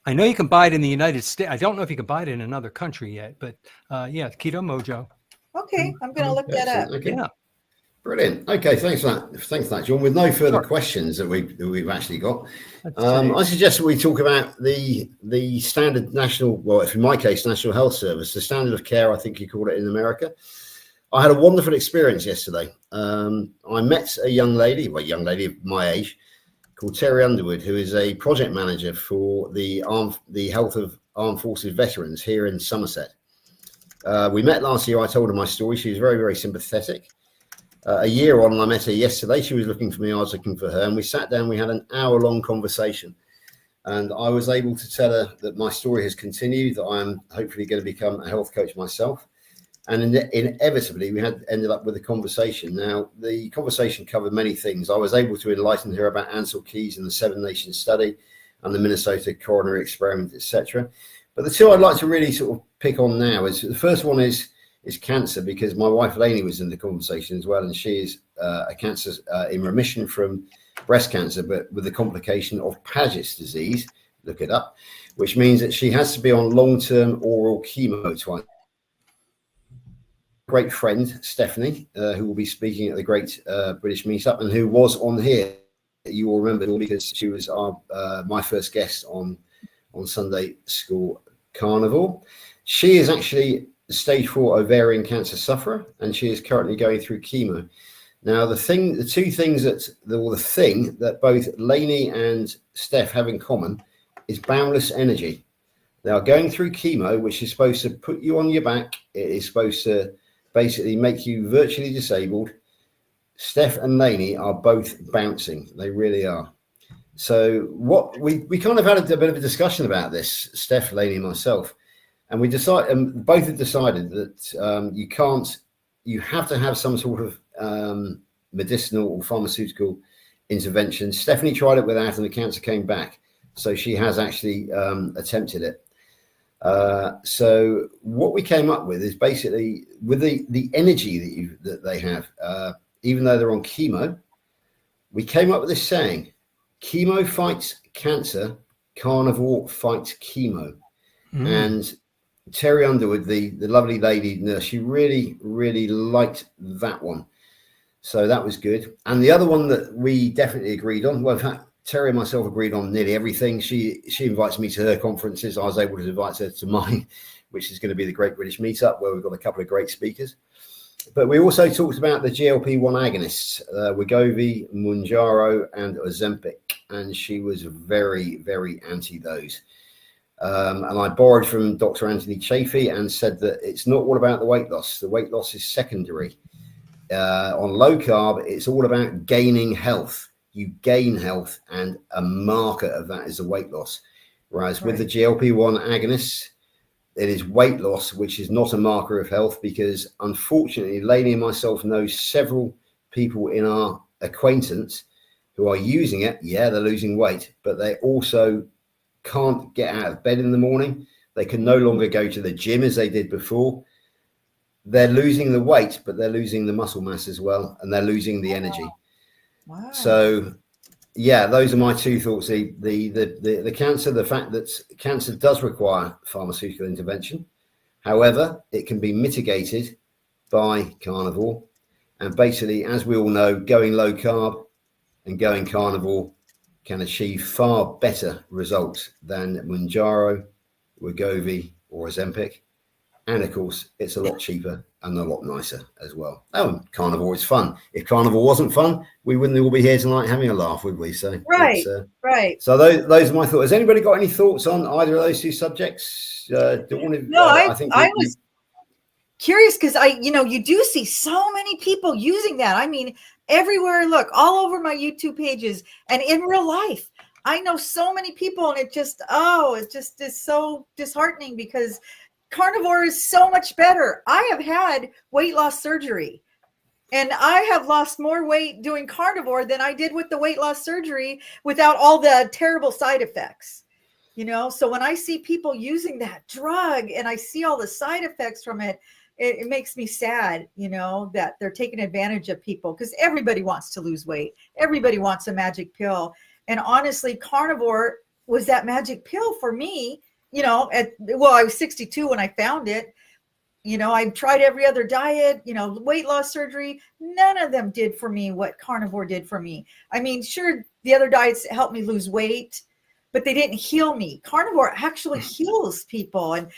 I know you can buy it in the United States. I don't know if you can buy it in another country yet, but Keto Mojo. Okay, I'm going to look that up. Okay. Yeah. Brilliant. Okay, thanks for that, John. With no further questions that we've actually got, I suggest we talk about the standard national, well, in my case, National Health Service, the standard of care, I think you call it in America. I had a wonderful experience yesterday. I met a young lady of my age, called Terry Underwood, who is a project manager for the health of armed forces veterans here in Somerset. We met last year. I told her my story. She was very, very sympathetic. A year on, I met her yesterday. She was looking for me. I was looking for her. And we sat down. We had an hour-long conversation. And I was able to tell her that my story has continued, that I am hopefully going to become a health coach myself. And inevitably, we ended up with a conversation. Now, the conversation covered many things. I was able to enlighten her about Ansel Keys and the 7 Nations study and the Minnesota coronary experiment, etc. But the 2 I'd like to really sort of pick on now is the first one is cancer, because my wife Lainey was in the conversation as well, and she is a cancer in remission from breast cancer, but with the complication of Paget's disease. Look it up, which means that she has to be on long-term oral chemo twice. Great friend Stephanie, who will be speaking at the Great British Meetup, and who was on here. You will remember because she was my first guest on Sunday School Carnivore. She is actually a stage 4 ovarian cancer sufferer, and she is currently going through chemo. Now, the thing that both Lainey and Steph have in common is boundless energy. They are going through chemo, which is supposed to put you on your back. It is supposed to basically make you virtually disabled. Steph and Lainey are both bouncing. They really are. So what we kind of had a bit of a discussion about this, Steph, Lainey, and myself, and both have decided that you have to have some sort of medicinal or pharmaceutical intervention. Stephanie tried it without, and the cancer came back. So she has actually attempted it. So what we came up with is basically with the energy that they have, even though they're on chemo, we came up with this saying: chemo fights cancer, carnivore fights chemo. And Terry Underwood, the lovely lady nurse, she really, really liked that one. So that was good. And the other one that we definitely agreed on, well, in fact, Terry and myself agreed on nearly everything. She invites me to her conferences. I was able to invite her to mine, which is going to be the Great British Meetup, where we've got a couple of great speakers. But we also talked about the GLP-1 agonists, Wegovy, Mounjaro, and Ozempic. And she was very, very anti those. And I borrowed from Dr. Anthony Chafee and said that it's not all about the weight loss. The weight loss is secondary. On low carb, it's all about gaining health. You gain health, and a marker of that is the weight loss. Whereas with the GLP-1 agonists, it is weight loss, which is not a marker of health, because unfortunately, Lainey and myself know several people in our acquaintance who are using it. Yeah, they're losing weight, but they also can't get out of bed in the morning. They can no longer go to the gym as they did before. They're losing the weight, but they're losing the muscle mass as well, and they're losing the energy. Wow. So, yeah, those are my two thoughts. The cancer, the fact that cancer does require pharmaceutical intervention. However, it can be mitigated by carnivore. And basically, as we all know, going low carb and going carnivore can achieve far better results than Mounjaro, Wegovy, or Ozempic. And of course, it's a lot cheaper and a lot nicer as well. Oh, carnivore is fun. If carnivore wasn't fun, we wouldn't all be here tonight having a laugh, would we? So right. So those are my thoughts. Has anybody got any thoughts on either of those two subjects? I was curious because you do see so many people using that. I mean, everywhere I look, all over my YouTube pages and in real life, I know so many people, and it just is so disheartening because carnivore is so much better. I have had weight loss surgery, and I have lost more weight doing carnivore than I did with the weight loss surgery without all the terrible side effects. So when I see people using that drug and I see all the side effects from it, it makes me sad, that they're taking advantage of people, because everybody wants to lose weight. Everybody wants a magic pill. And honestly, carnivore was that magic pill for me. I was 62 when I found it. I've tried every other diet, weight loss surgery. None of them did for me what carnivore did for me. I mean, sure, the other diets helped me lose weight, but they didn't heal me. Carnivore actually heals people. And,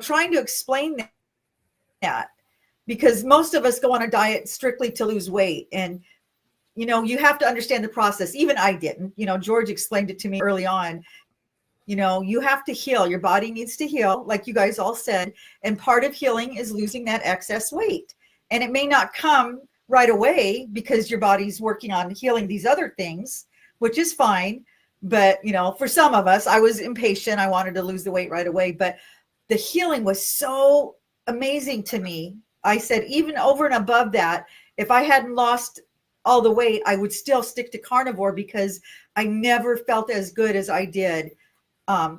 trying to explain that, because most of us go on a diet strictly to lose weight. And, you have to understand the process. Even I didn't. George explained it to me early on. You have to heal. Your body needs to heal, like you guys all said. And part of healing is losing that excess weight. And it may not come right away because your body's working on healing these other things, which is fine. But, for some of us, I was impatient. I wanted to lose the weight right away. But the healing was so amazing to me. I said, even over and above that, if I hadn't lost all the weight, I would still stick to carnivore, because I never felt as good as I did. I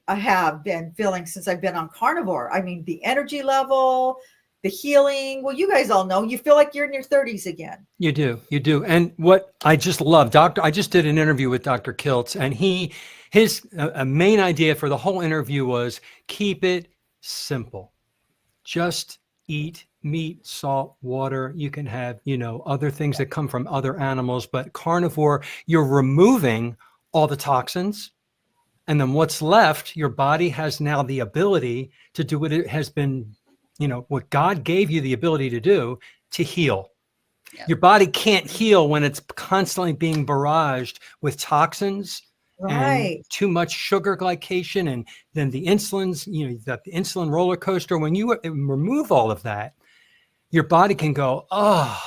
have been feeling since I've been on carnivore. I mean, the energy level, the healing. Well, you guys all know, you feel like you're in your 30s again. You do. And what I just love, I just did an interview with Dr. Kiltz, and his main idea for the whole interview was keep it simple. Just eat meat, salt, water. You can have, other things that come from other animals, but carnivore, you're removing all the toxins. And then what's left, your body has now the ability to do what it has been, what God gave you the ability to do, to heal. Yeah. Your body can't heal when it's constantly being barraged with toxins and too much sugar glycation. And then the insulins, the insulin roller coaster. When you remove all of that, your body can go, oh.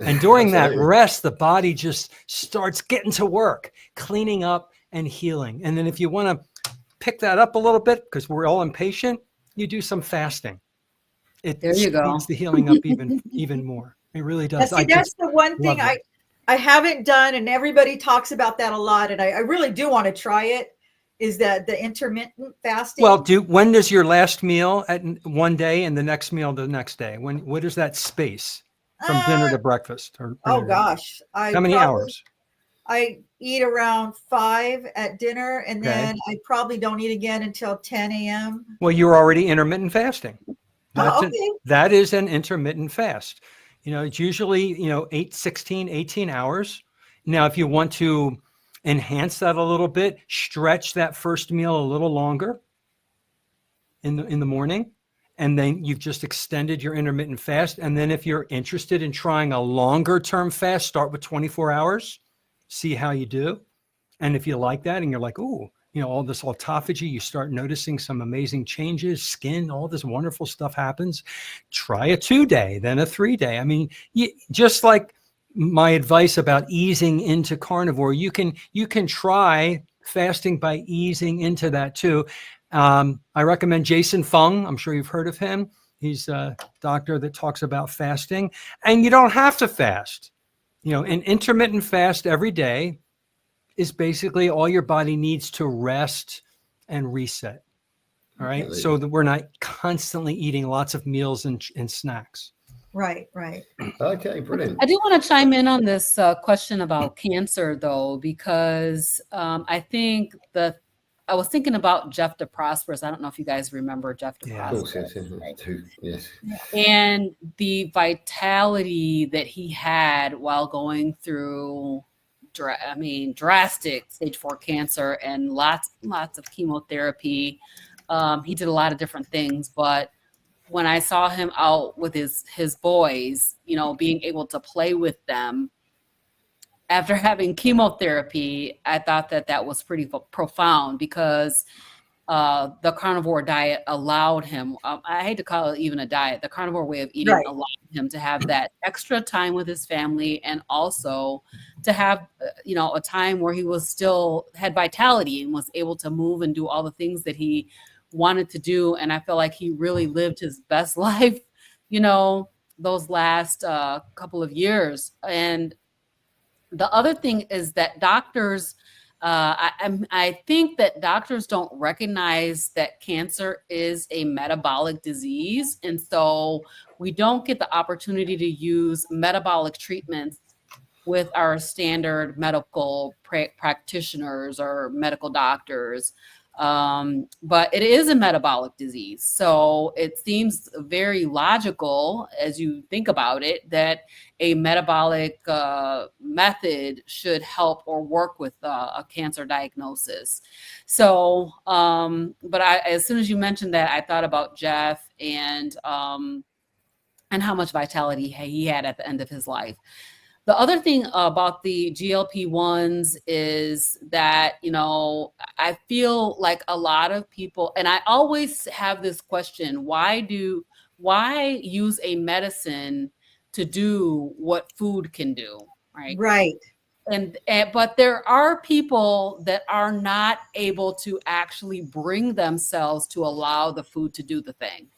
And during that rest, the body just starts getting to work, cleaning up and healing. And then if you want to pick that up a little bit, because we're all impatient, you do some fasting. There you go. Speeds the healing up even more. It really does. See, that's the one thing I haven't done, and everybody talks about that a lot, and I really do want to try it, is that the intermittent fasting? Well, when does your last meal at one day and the next meal the next day? What is that space from dinner to breakfast? Oh gosh, how many hours? I eat around 5 at dinner, and Okay. then I probably don't eat again until 10 a.m. Well, you're already intermittent fasting. Okay. That is an intermittent fast. It's usually, 18 hours. Now, if you want to enhance that a little bit, stretch that first meal a little longer in the morning, and then you've just extended your intermittent fast. And then if you're interested in trying a longer term fast, start with 24 hours, see how you do. And if you like that and you're like, oh, all this autophagy, you start noticing some amazing changes, skin, all this wonderful stuff happens. Try a 2-day, then a 3-day. I mean, just like my advice about easing into carnivore, you can try fasting by easing into that too. I recommend Jason Fung. I'm sure you've heard of him. He's a doctor that talks about fasting, and you don't have to fast. An intermittent fast every day is basically all your body needs to rest and reset. All right. Okay. So that we're not constantly eating lots of meals and snacks. Right. Okay, brilliant. I do want to chime in on this question about cancer, though, because I think I was thinking about Jeff DeProsperous. I don't know if you guys remember Jeff DeProsperous. Of course, yes. And the vitality that he had while going through drastic stage 4 cancer and lots of chemotherapy. He did a lot of different things, but when I saw him out with his boys, being able to play with them after having chemotherapy, I thought that was pretty profound, because the carnivore diet allowed him, I hate to call it even a diet, the carnivore way of eating allowed him to have that extra time with his family, and also to have, a time where he was still had vitality and was able to move and do all the things that he wanted to do. And I feel like he really lived his best life, those last couple of years. And the other thing is that doctors, I think that doctors don't recognize that cancer is a metabolic disease. And so we don't get the opportunity to use metabolic treatments with our standard medical practitioners or medical doctors. But it is a metabolic disease. So it seems very logical, as you think about it, that a metabolic method should help or work with a cancer diagnosis. So, but as soon as you mentioned that, I thought about Jeff and how much vitality he had at the end of his life. The other thing about the GLP-1s is that, I feel like a lot of people, and I always have this question, why use a medicine to do what food can do, right? Right. But there are people that are not able to actually bring themselves to allow the food to do the thing.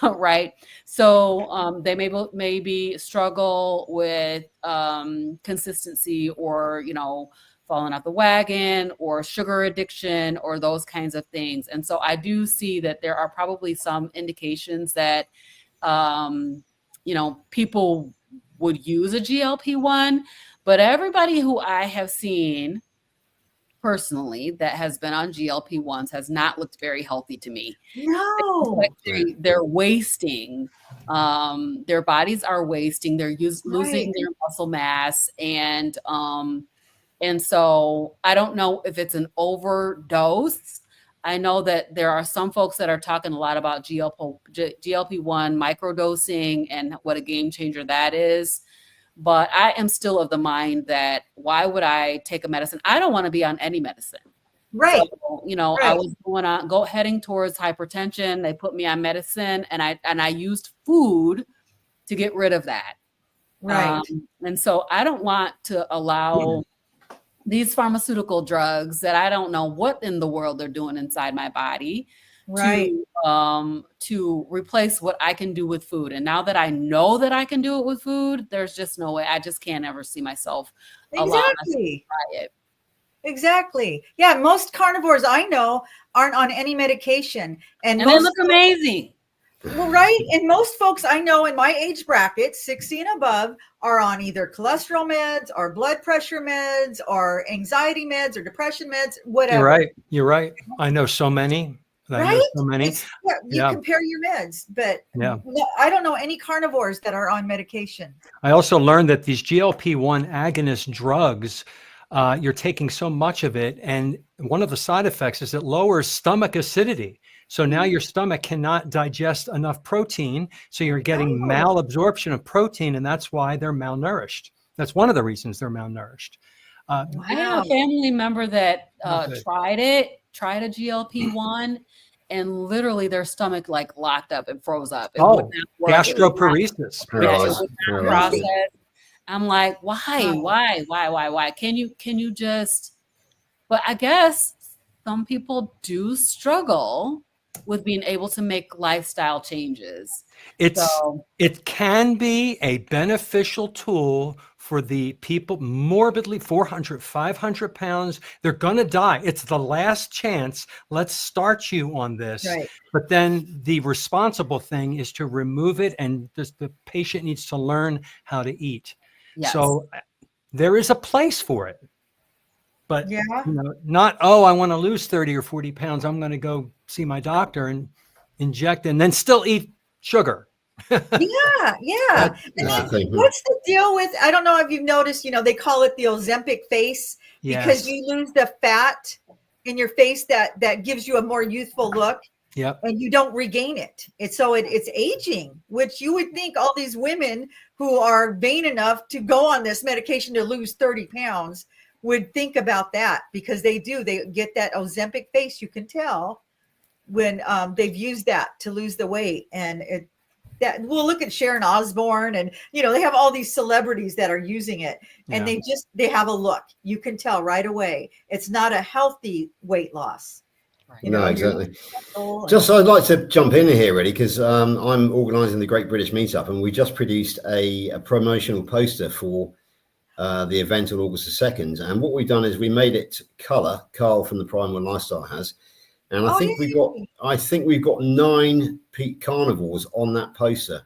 Right. So they maybe struggle with consistency, or, falling off the wagon, or sugar addiction, or those kinds of things. And so I do see that there are probably some indications that, people would use a GLP-1, but everybody who I have seen personally that has been on GLP-1s has not looked very healthy to me. No. They're wasting. Their bodies are wasting. They're losing their muscle mass. And so I don't know if it's an overdose. I know that there are some folks that are talking a lot about GLP-1 microdosing and what a game changer that is. But I am still of the mind that why would I take a medicine? I don't want to be on any medicine. Right. So, I was heading towards hypertension. They put me on medicine, and I used food to get rid of that. Right. And so I don't want to allow these pharmaceutical drugs that I don't know what in the world they're doing inside my body to replace what I can do with food. And now that I know that I can do it with food, there's just no way. I just can't ever see myself allowing myself to try it. Exactly. Yeah, most carnivores I know aren't on any medication, and they most look amazing. well, right. And most folks I know in my age bracket, 60 and above, are on either cholesterol meds or blood pressure meds or anxiety meds or depression meds, whatever. You're right. You're right. I know so many. Right? It's, you compare your meds, but yeah. no, I don't know any carnivores that are on medication. I also learned that these GLP-1 agonist drugs, you're taking so much of it, and one of the side effects is it lowers stomach acidity. So now your stomach cannot digest enough protein, so you're getting malabsorption of protein, and that's why they're malnourished. That's one of the reasons they're malnourished. I have a family member that tried a GLP-1, and literally their stomach like locked up and froze up. It would not work. Gastroparesis. Process. I'm like, why? Can you just? But I guess some people do struggle with being able to make lifestyle changes. It can be a beneficial tool for the people morbidly 400, 500 pounds. They're going to die. It's the last chance. Let's start you on this. Right. But then the responsible thing is to remove it, and the patient needs to learn how to eat. Yes. So there is a place for it. But not, I want to lose 30 or 40 pounds. I'm going to go see my doctor and inject and then still eat sugar. Yeah. Exactly. What's the deal with, I don't know if you've noticed, they call it the Ozempic face, because you lose the fat in your face that gives you a more youthful look. Yep. And you don't regain it. It's aging, which you would think all these women who are vain enough to go on this medication to lose 30 pounds would think about that, because they get that Ozempic face. You can tell when they've used that to lose the weight. And we'll look at Sharon Osbourne, and they have all these celebrities that are using it, and they have a look. You can tell right away. It's not a healthy weight loss. No, exactly. Just I'd like to jump in here really, because I'm organising the Great British Meetup, and we just produced a promotional poster for the event on August the 2nd. And what we've done is we made it colour. Carl from the Prime One Lifestyle has, and I think we've got 9 peak carnivores on that poster.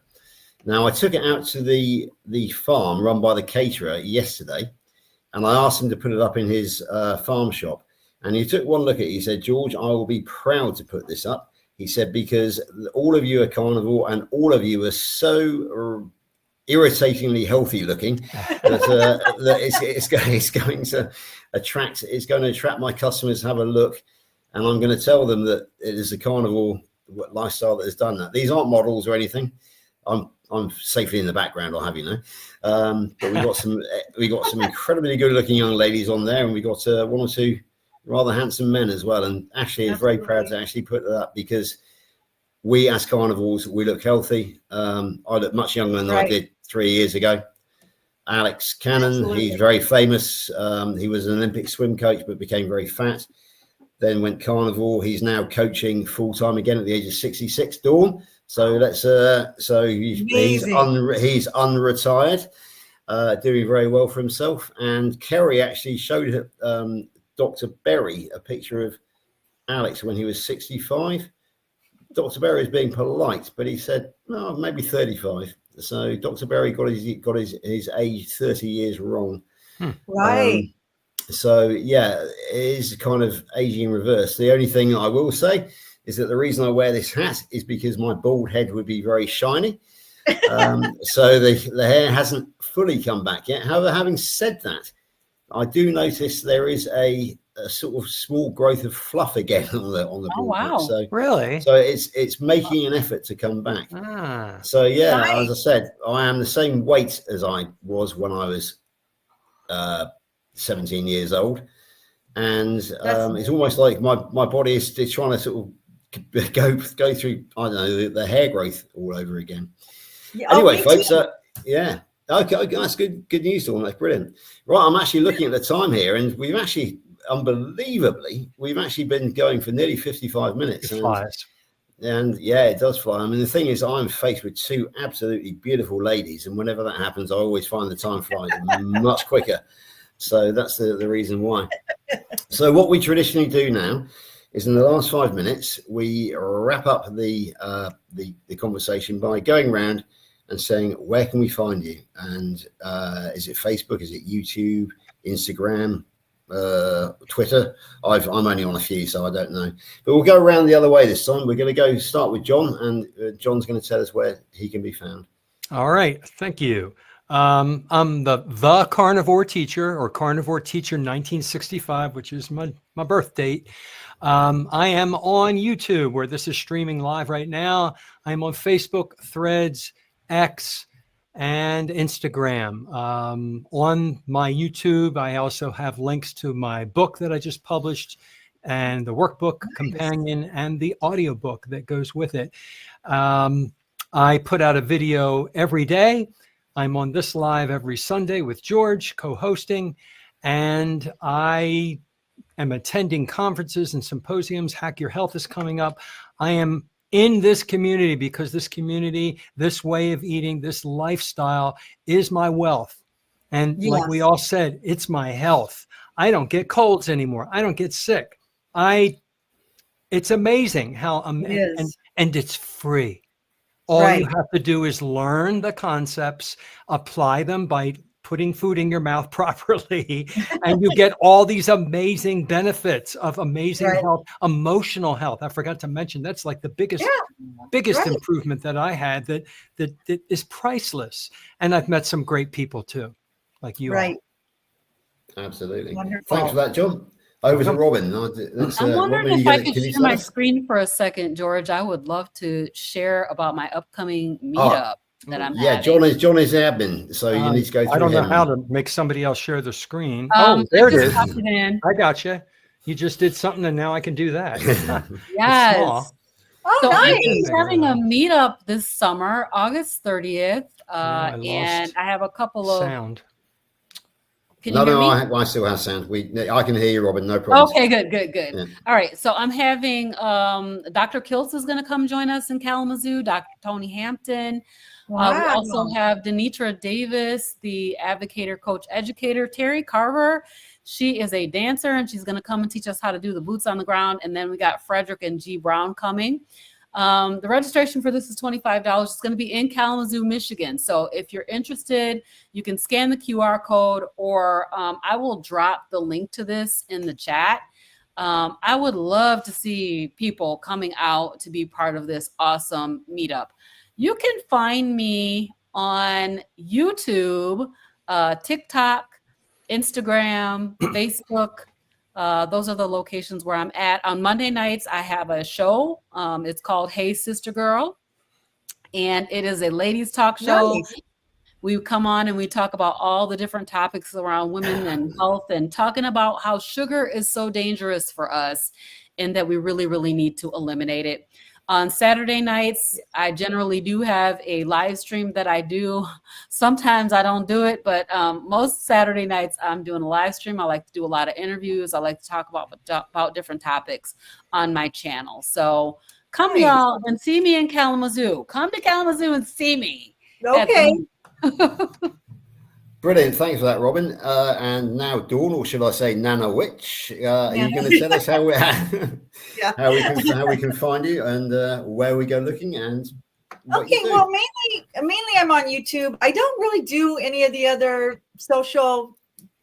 Now I took it out to the farm run by the caterer yesterday, and I asked him to put it up in his farm shop. And he took one look at it. He said, "George, I will be proud to put this up." He said, "because all of you are carnivore and all of you are so irritatingly healthy looking that it's going to attract my customers to have a look. And I'm going to tell them that it is the carnivore lifestyle that has done that. These aren't models or anything. I'm safely in the background, I'll have you know. But we got some incredibly good looking young ladies on there, and we got 1 or 2 rather handsome men as well. And Ashley is very proud to actually put that up, because we as carnivores, we look healthy. I look much younger than I did 3 years ago. Alex Cannon, he's very famous. He was an Olympic swim coach, but became very fat. Then went carnivore. He's now coaching full time again at the age of 66. Dawn. So he's unretired, doing very well for himself. And Kerry actually showed Dr. Berry a picture of Alex when he was 65. Dr. Berry is being polite, but he said, "No, maybe 35." So Dr. Berry got his age 30 years wrong. Right. So yeah, it is kind of aging in reverse. The only thing I will say is that the reason I wear this hat is because my bald head would be very shiny. So the hair hasn't fully come back yet. However, having said that, I do notice there is a sort of small growth of fluff again on the bald head. So really? So it's making an effort to come back. So yeah, as I said, I am the same weight as I was when I was 17 years old, and it's almost like my body is trying to sort of go through, I don't know, the hair growth all over again. Anyway, folks, yeah. Okay, that's good news, Dawn. That's brilliant. Right, I'm actually looking at the time here, and we've actually, unbelievably, been going for nearly 55 minutes. It flies. And yeah, it does fly. I mean, the thing is, I'm faced with 2 absolutely beautiful ladies, and whenever that happens, I always find the time flies much quicker. So that's the reason why. So what we traditionally do now is in the last 5 minutes, we wrap up the conversation by going around and saying, where can we find you? And is it Facebook? Is it YouTube, Instagram, Twitter? I'm only on a few, so I don't know. But we'll go around the other way this time. We're going to start with John, and John's going to tell us where he can be found. All right. Thank you. I'm the Carnivore Teacher, or Carnivore Teacher 1965, which is my birth date. I am on YouTube, where this is streaming live right now. I'm on Facebook, Threads, X, and Instagram. On my YouTube, I also have links to my book that I just published, and the workbook companion, and the audiobook that goes with it. I put out a video every day. I'm on this live every Sunday with George co-hosting, and I am attending conferences and symposiums. Hack Your Health is coming up. I am in this community because this community, this way of eating, this lifestyle is my wealth. And like we all said, it's my health. I don't get colds anymore. I don't get sick. It's amazing how and it's free. All you have to do is learn the concepts, apply them by putting food in your mouth properly, and you get all these amazing benefits of amazing health, emotional health. I forgot to mention that's like the biggest improvement that I had that is priceless. And I've met some great people too, like you. Right. Absolutely. Wonderful. Thanks for that, John. Over to Robin. I'm wondering if I could share my screen for a second, George. I would love to share about my upcoming meetup that I'm having. John is admin, so you need to go through I don't know him. how to make somebody else share the screen. There it is. I got you. You just did something, and now I can do that. Yes. So nice. I'm having a meetup this summer, August 30th, and I have a couple of sound. I still have sound. I can hear you, Robin. No problem. Okay, good. Yeah. All right. So I'm having Dr. Kiltz is going to come join us in Kalamazoo, Dr. Tony Hampton. Wow. We also have Denitra Davis, the advocator, coach, educator, Terry Carver. She is a dancer, and she's going to come and teach us how to do the boots on the ground. And then we got Frederick and G. Brown coming. The registration for this is $25. It's going to be in Kalamazoo, Michigan. So if you're interested, you can scan the QR code, or I will drop the link to this in the chat. I would love to see people coming out to be part of this awesome meetup. You can find me on YouTube, TikTok, Instagram, Facebook. Those are the locations where I'm at. On Monday nights, I have a show. It's called Hey Sister Girl, and it is a ladies talk show. Nice. We come on and we talk about all the different topics around women and health, and talking about how sugar is so dangerous for us and that we really, really need to eliminate it. On Saturday nights, I generally do have a live stream that I do. Sometimes I don't do it, but most Saturday nights I'm doing a live stream. I like to do a lot of interviews. I like to talk about different topics on my channel. So come, y'all, and see me in Kalamazoo. Come to Kalamazoo and see me. Okay. Brilliant. Thanks for that, Robin. And now, Dawn, or should I say Nana Witch, are you going to tell us how we can find you and where we go looking and what you do? Well, mainly I'm on YouTube. I don't really do any of the other social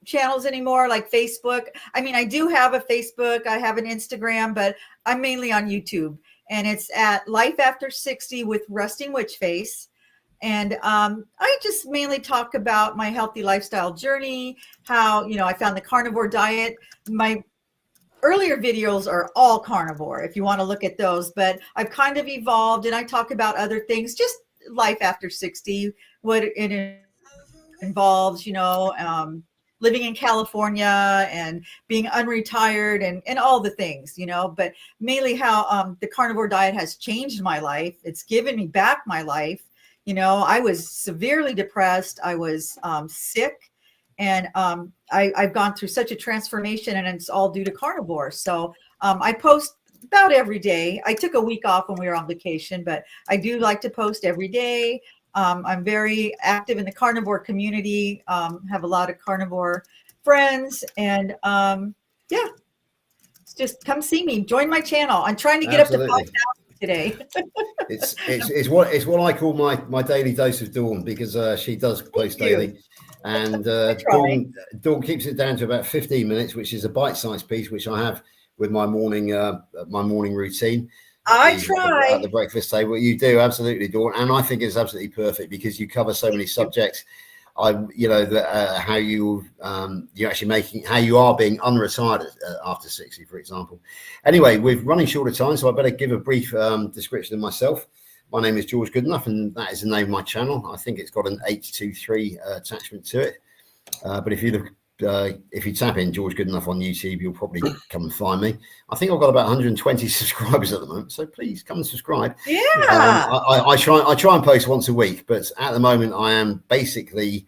channels anymore, like Facebook. I mean, I do have a Facebook, I have an Instagram, but I'm mainly on YouTube, and it's at Life After 60 with Rusting Witch Face. And I just mainly talk about my healthy lifestyle journey, how, I found the carnivore diet. My earlier videos are all carnivore, if you want to look at those, but I've kind of evolved, and I talk about other things, just life after 60, what it involves, living in California and being unretired and all the things, but mainly how the carnivore diet has changed my life. It's given me back my life. I was severely depressed. I was sick, and I've gone through such a transformation, and it's all due to carnivore. So I post about every day. I took a week off when we were on vacation, but I do like to post every day. I'm very active in the carnivore community, have a lot of carnivore friends, and yeah, just come see me. Join my channel. I'm trying to get up to 5,000 today. it's what I call my daily dose of Dawn, because she does post daily, and Dawn keeps it down to about 15 minutes, which is a bite-sized piece, which I have with my morning routine. I try at the breakfast table. You do, absolutely, Dawn, and I think it's absolutely perfect because you cover so many subjects. How you actually how you are being unretired after 60, for example. Anyway, we're running short of time, so I better give a brief description of myself. My name is George Goodenough, and that is the name of my channel. I think it's got an 823 attachment to it. But if you tap in George Goodenough on YouTube, you'll probably come and find me. I think I've got about 120 subscribers at the moment, so please come and subscribe. Yeah. I try and post once a week, but at the moment I am basically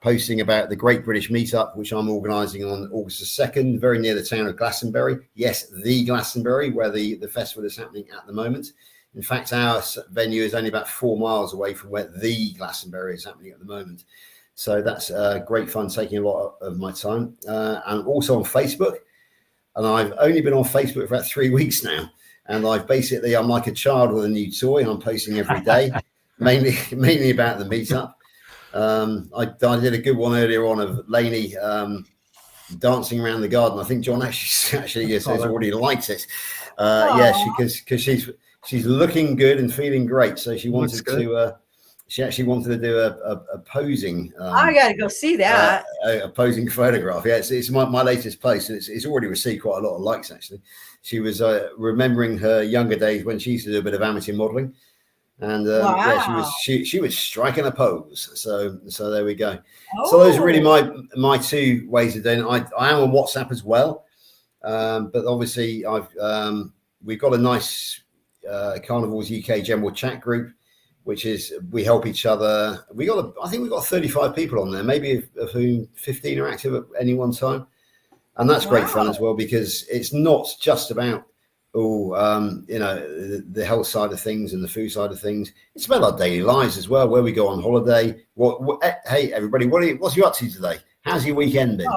posting about the Great British Meetup, which I'm organising on August the 2nd, very near the town of Glastonbury. Yes, the Glastonbury, where the festival is happening at the moment. In fact, our venue is only about 4 miles away from where the Glastonbury is happening at the moment. So that's great fun, taking a lot of my time. And also on Facebook. And I've only been on Facebook for about 3 weeks now. And I'm like a child with a new toy. I'm posting every day, mainly about the meetup. I did a good one earlier on of Lainey dancing around the garden. I think John actually has already liked it. Because she's looking good and feeling great. So she wanted to. She actually wanted to do a posing. I got to go see that. A posing photograph. Yeah, it's my latest post, and it's already received quite a lot of likes. Actually, she was remembering her younger days when she used to do a bit of amateur modelling, and she was striking a pose. So there we go. So those are really my two ways of doing it. I am on WhatsApp as well, but obviously we've got a nice Carnivores UK general chat group, which is we help each other. I think we've got 35 people on there, maybe of whom 15 are active at any one time. And that's great fun as well, because it's not just about, the health side of things and the food side of things. It's about our daily lives as well, where we go on holiday. Hey, everybody, what's you up to today? How's your weekend been?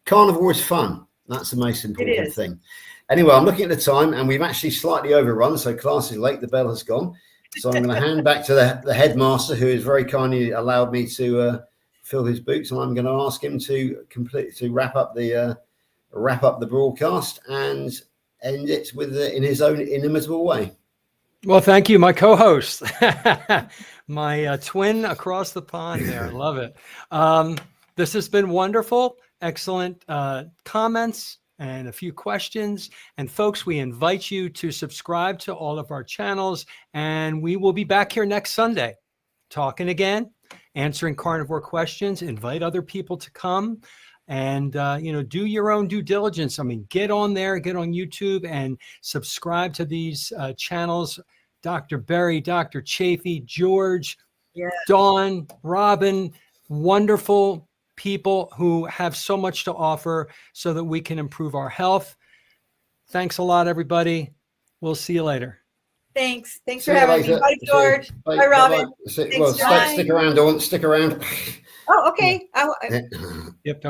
Carnivore is fun. That's the most important thing. Anyway, I'm looking at the time, and we've actually slightly overrun, so class is late. The bell has gone. So I'm going to hand back to the headmaster, who has very kindly allowed me to fill his boots, and I'm going to ask him to wrap up the broadcast and end it in his own inimitable way. Well, thank you, my co-host, my twin across the pond there. I love it. This has been wonderful. Excellent comments and a few questions. And folks, we invite you to subscribe to all of our channels, and we will be back here next Sunday talking again, answering carnivore questions. Invite other people to come, and do your own due diligence. I mean, get on there, get on YouTube and subscribe to these channels. Dr. Berry, Dr. Chafee, George, Dawn, Robin, wonderful people who have so much to offer so that we can improve our health. Thanks a lot, everybody. We'll see you later. Thanks for having me. Bye, George. Bye, Robin. Stick around, Dawn. Stick around. Oh, okay. Yep.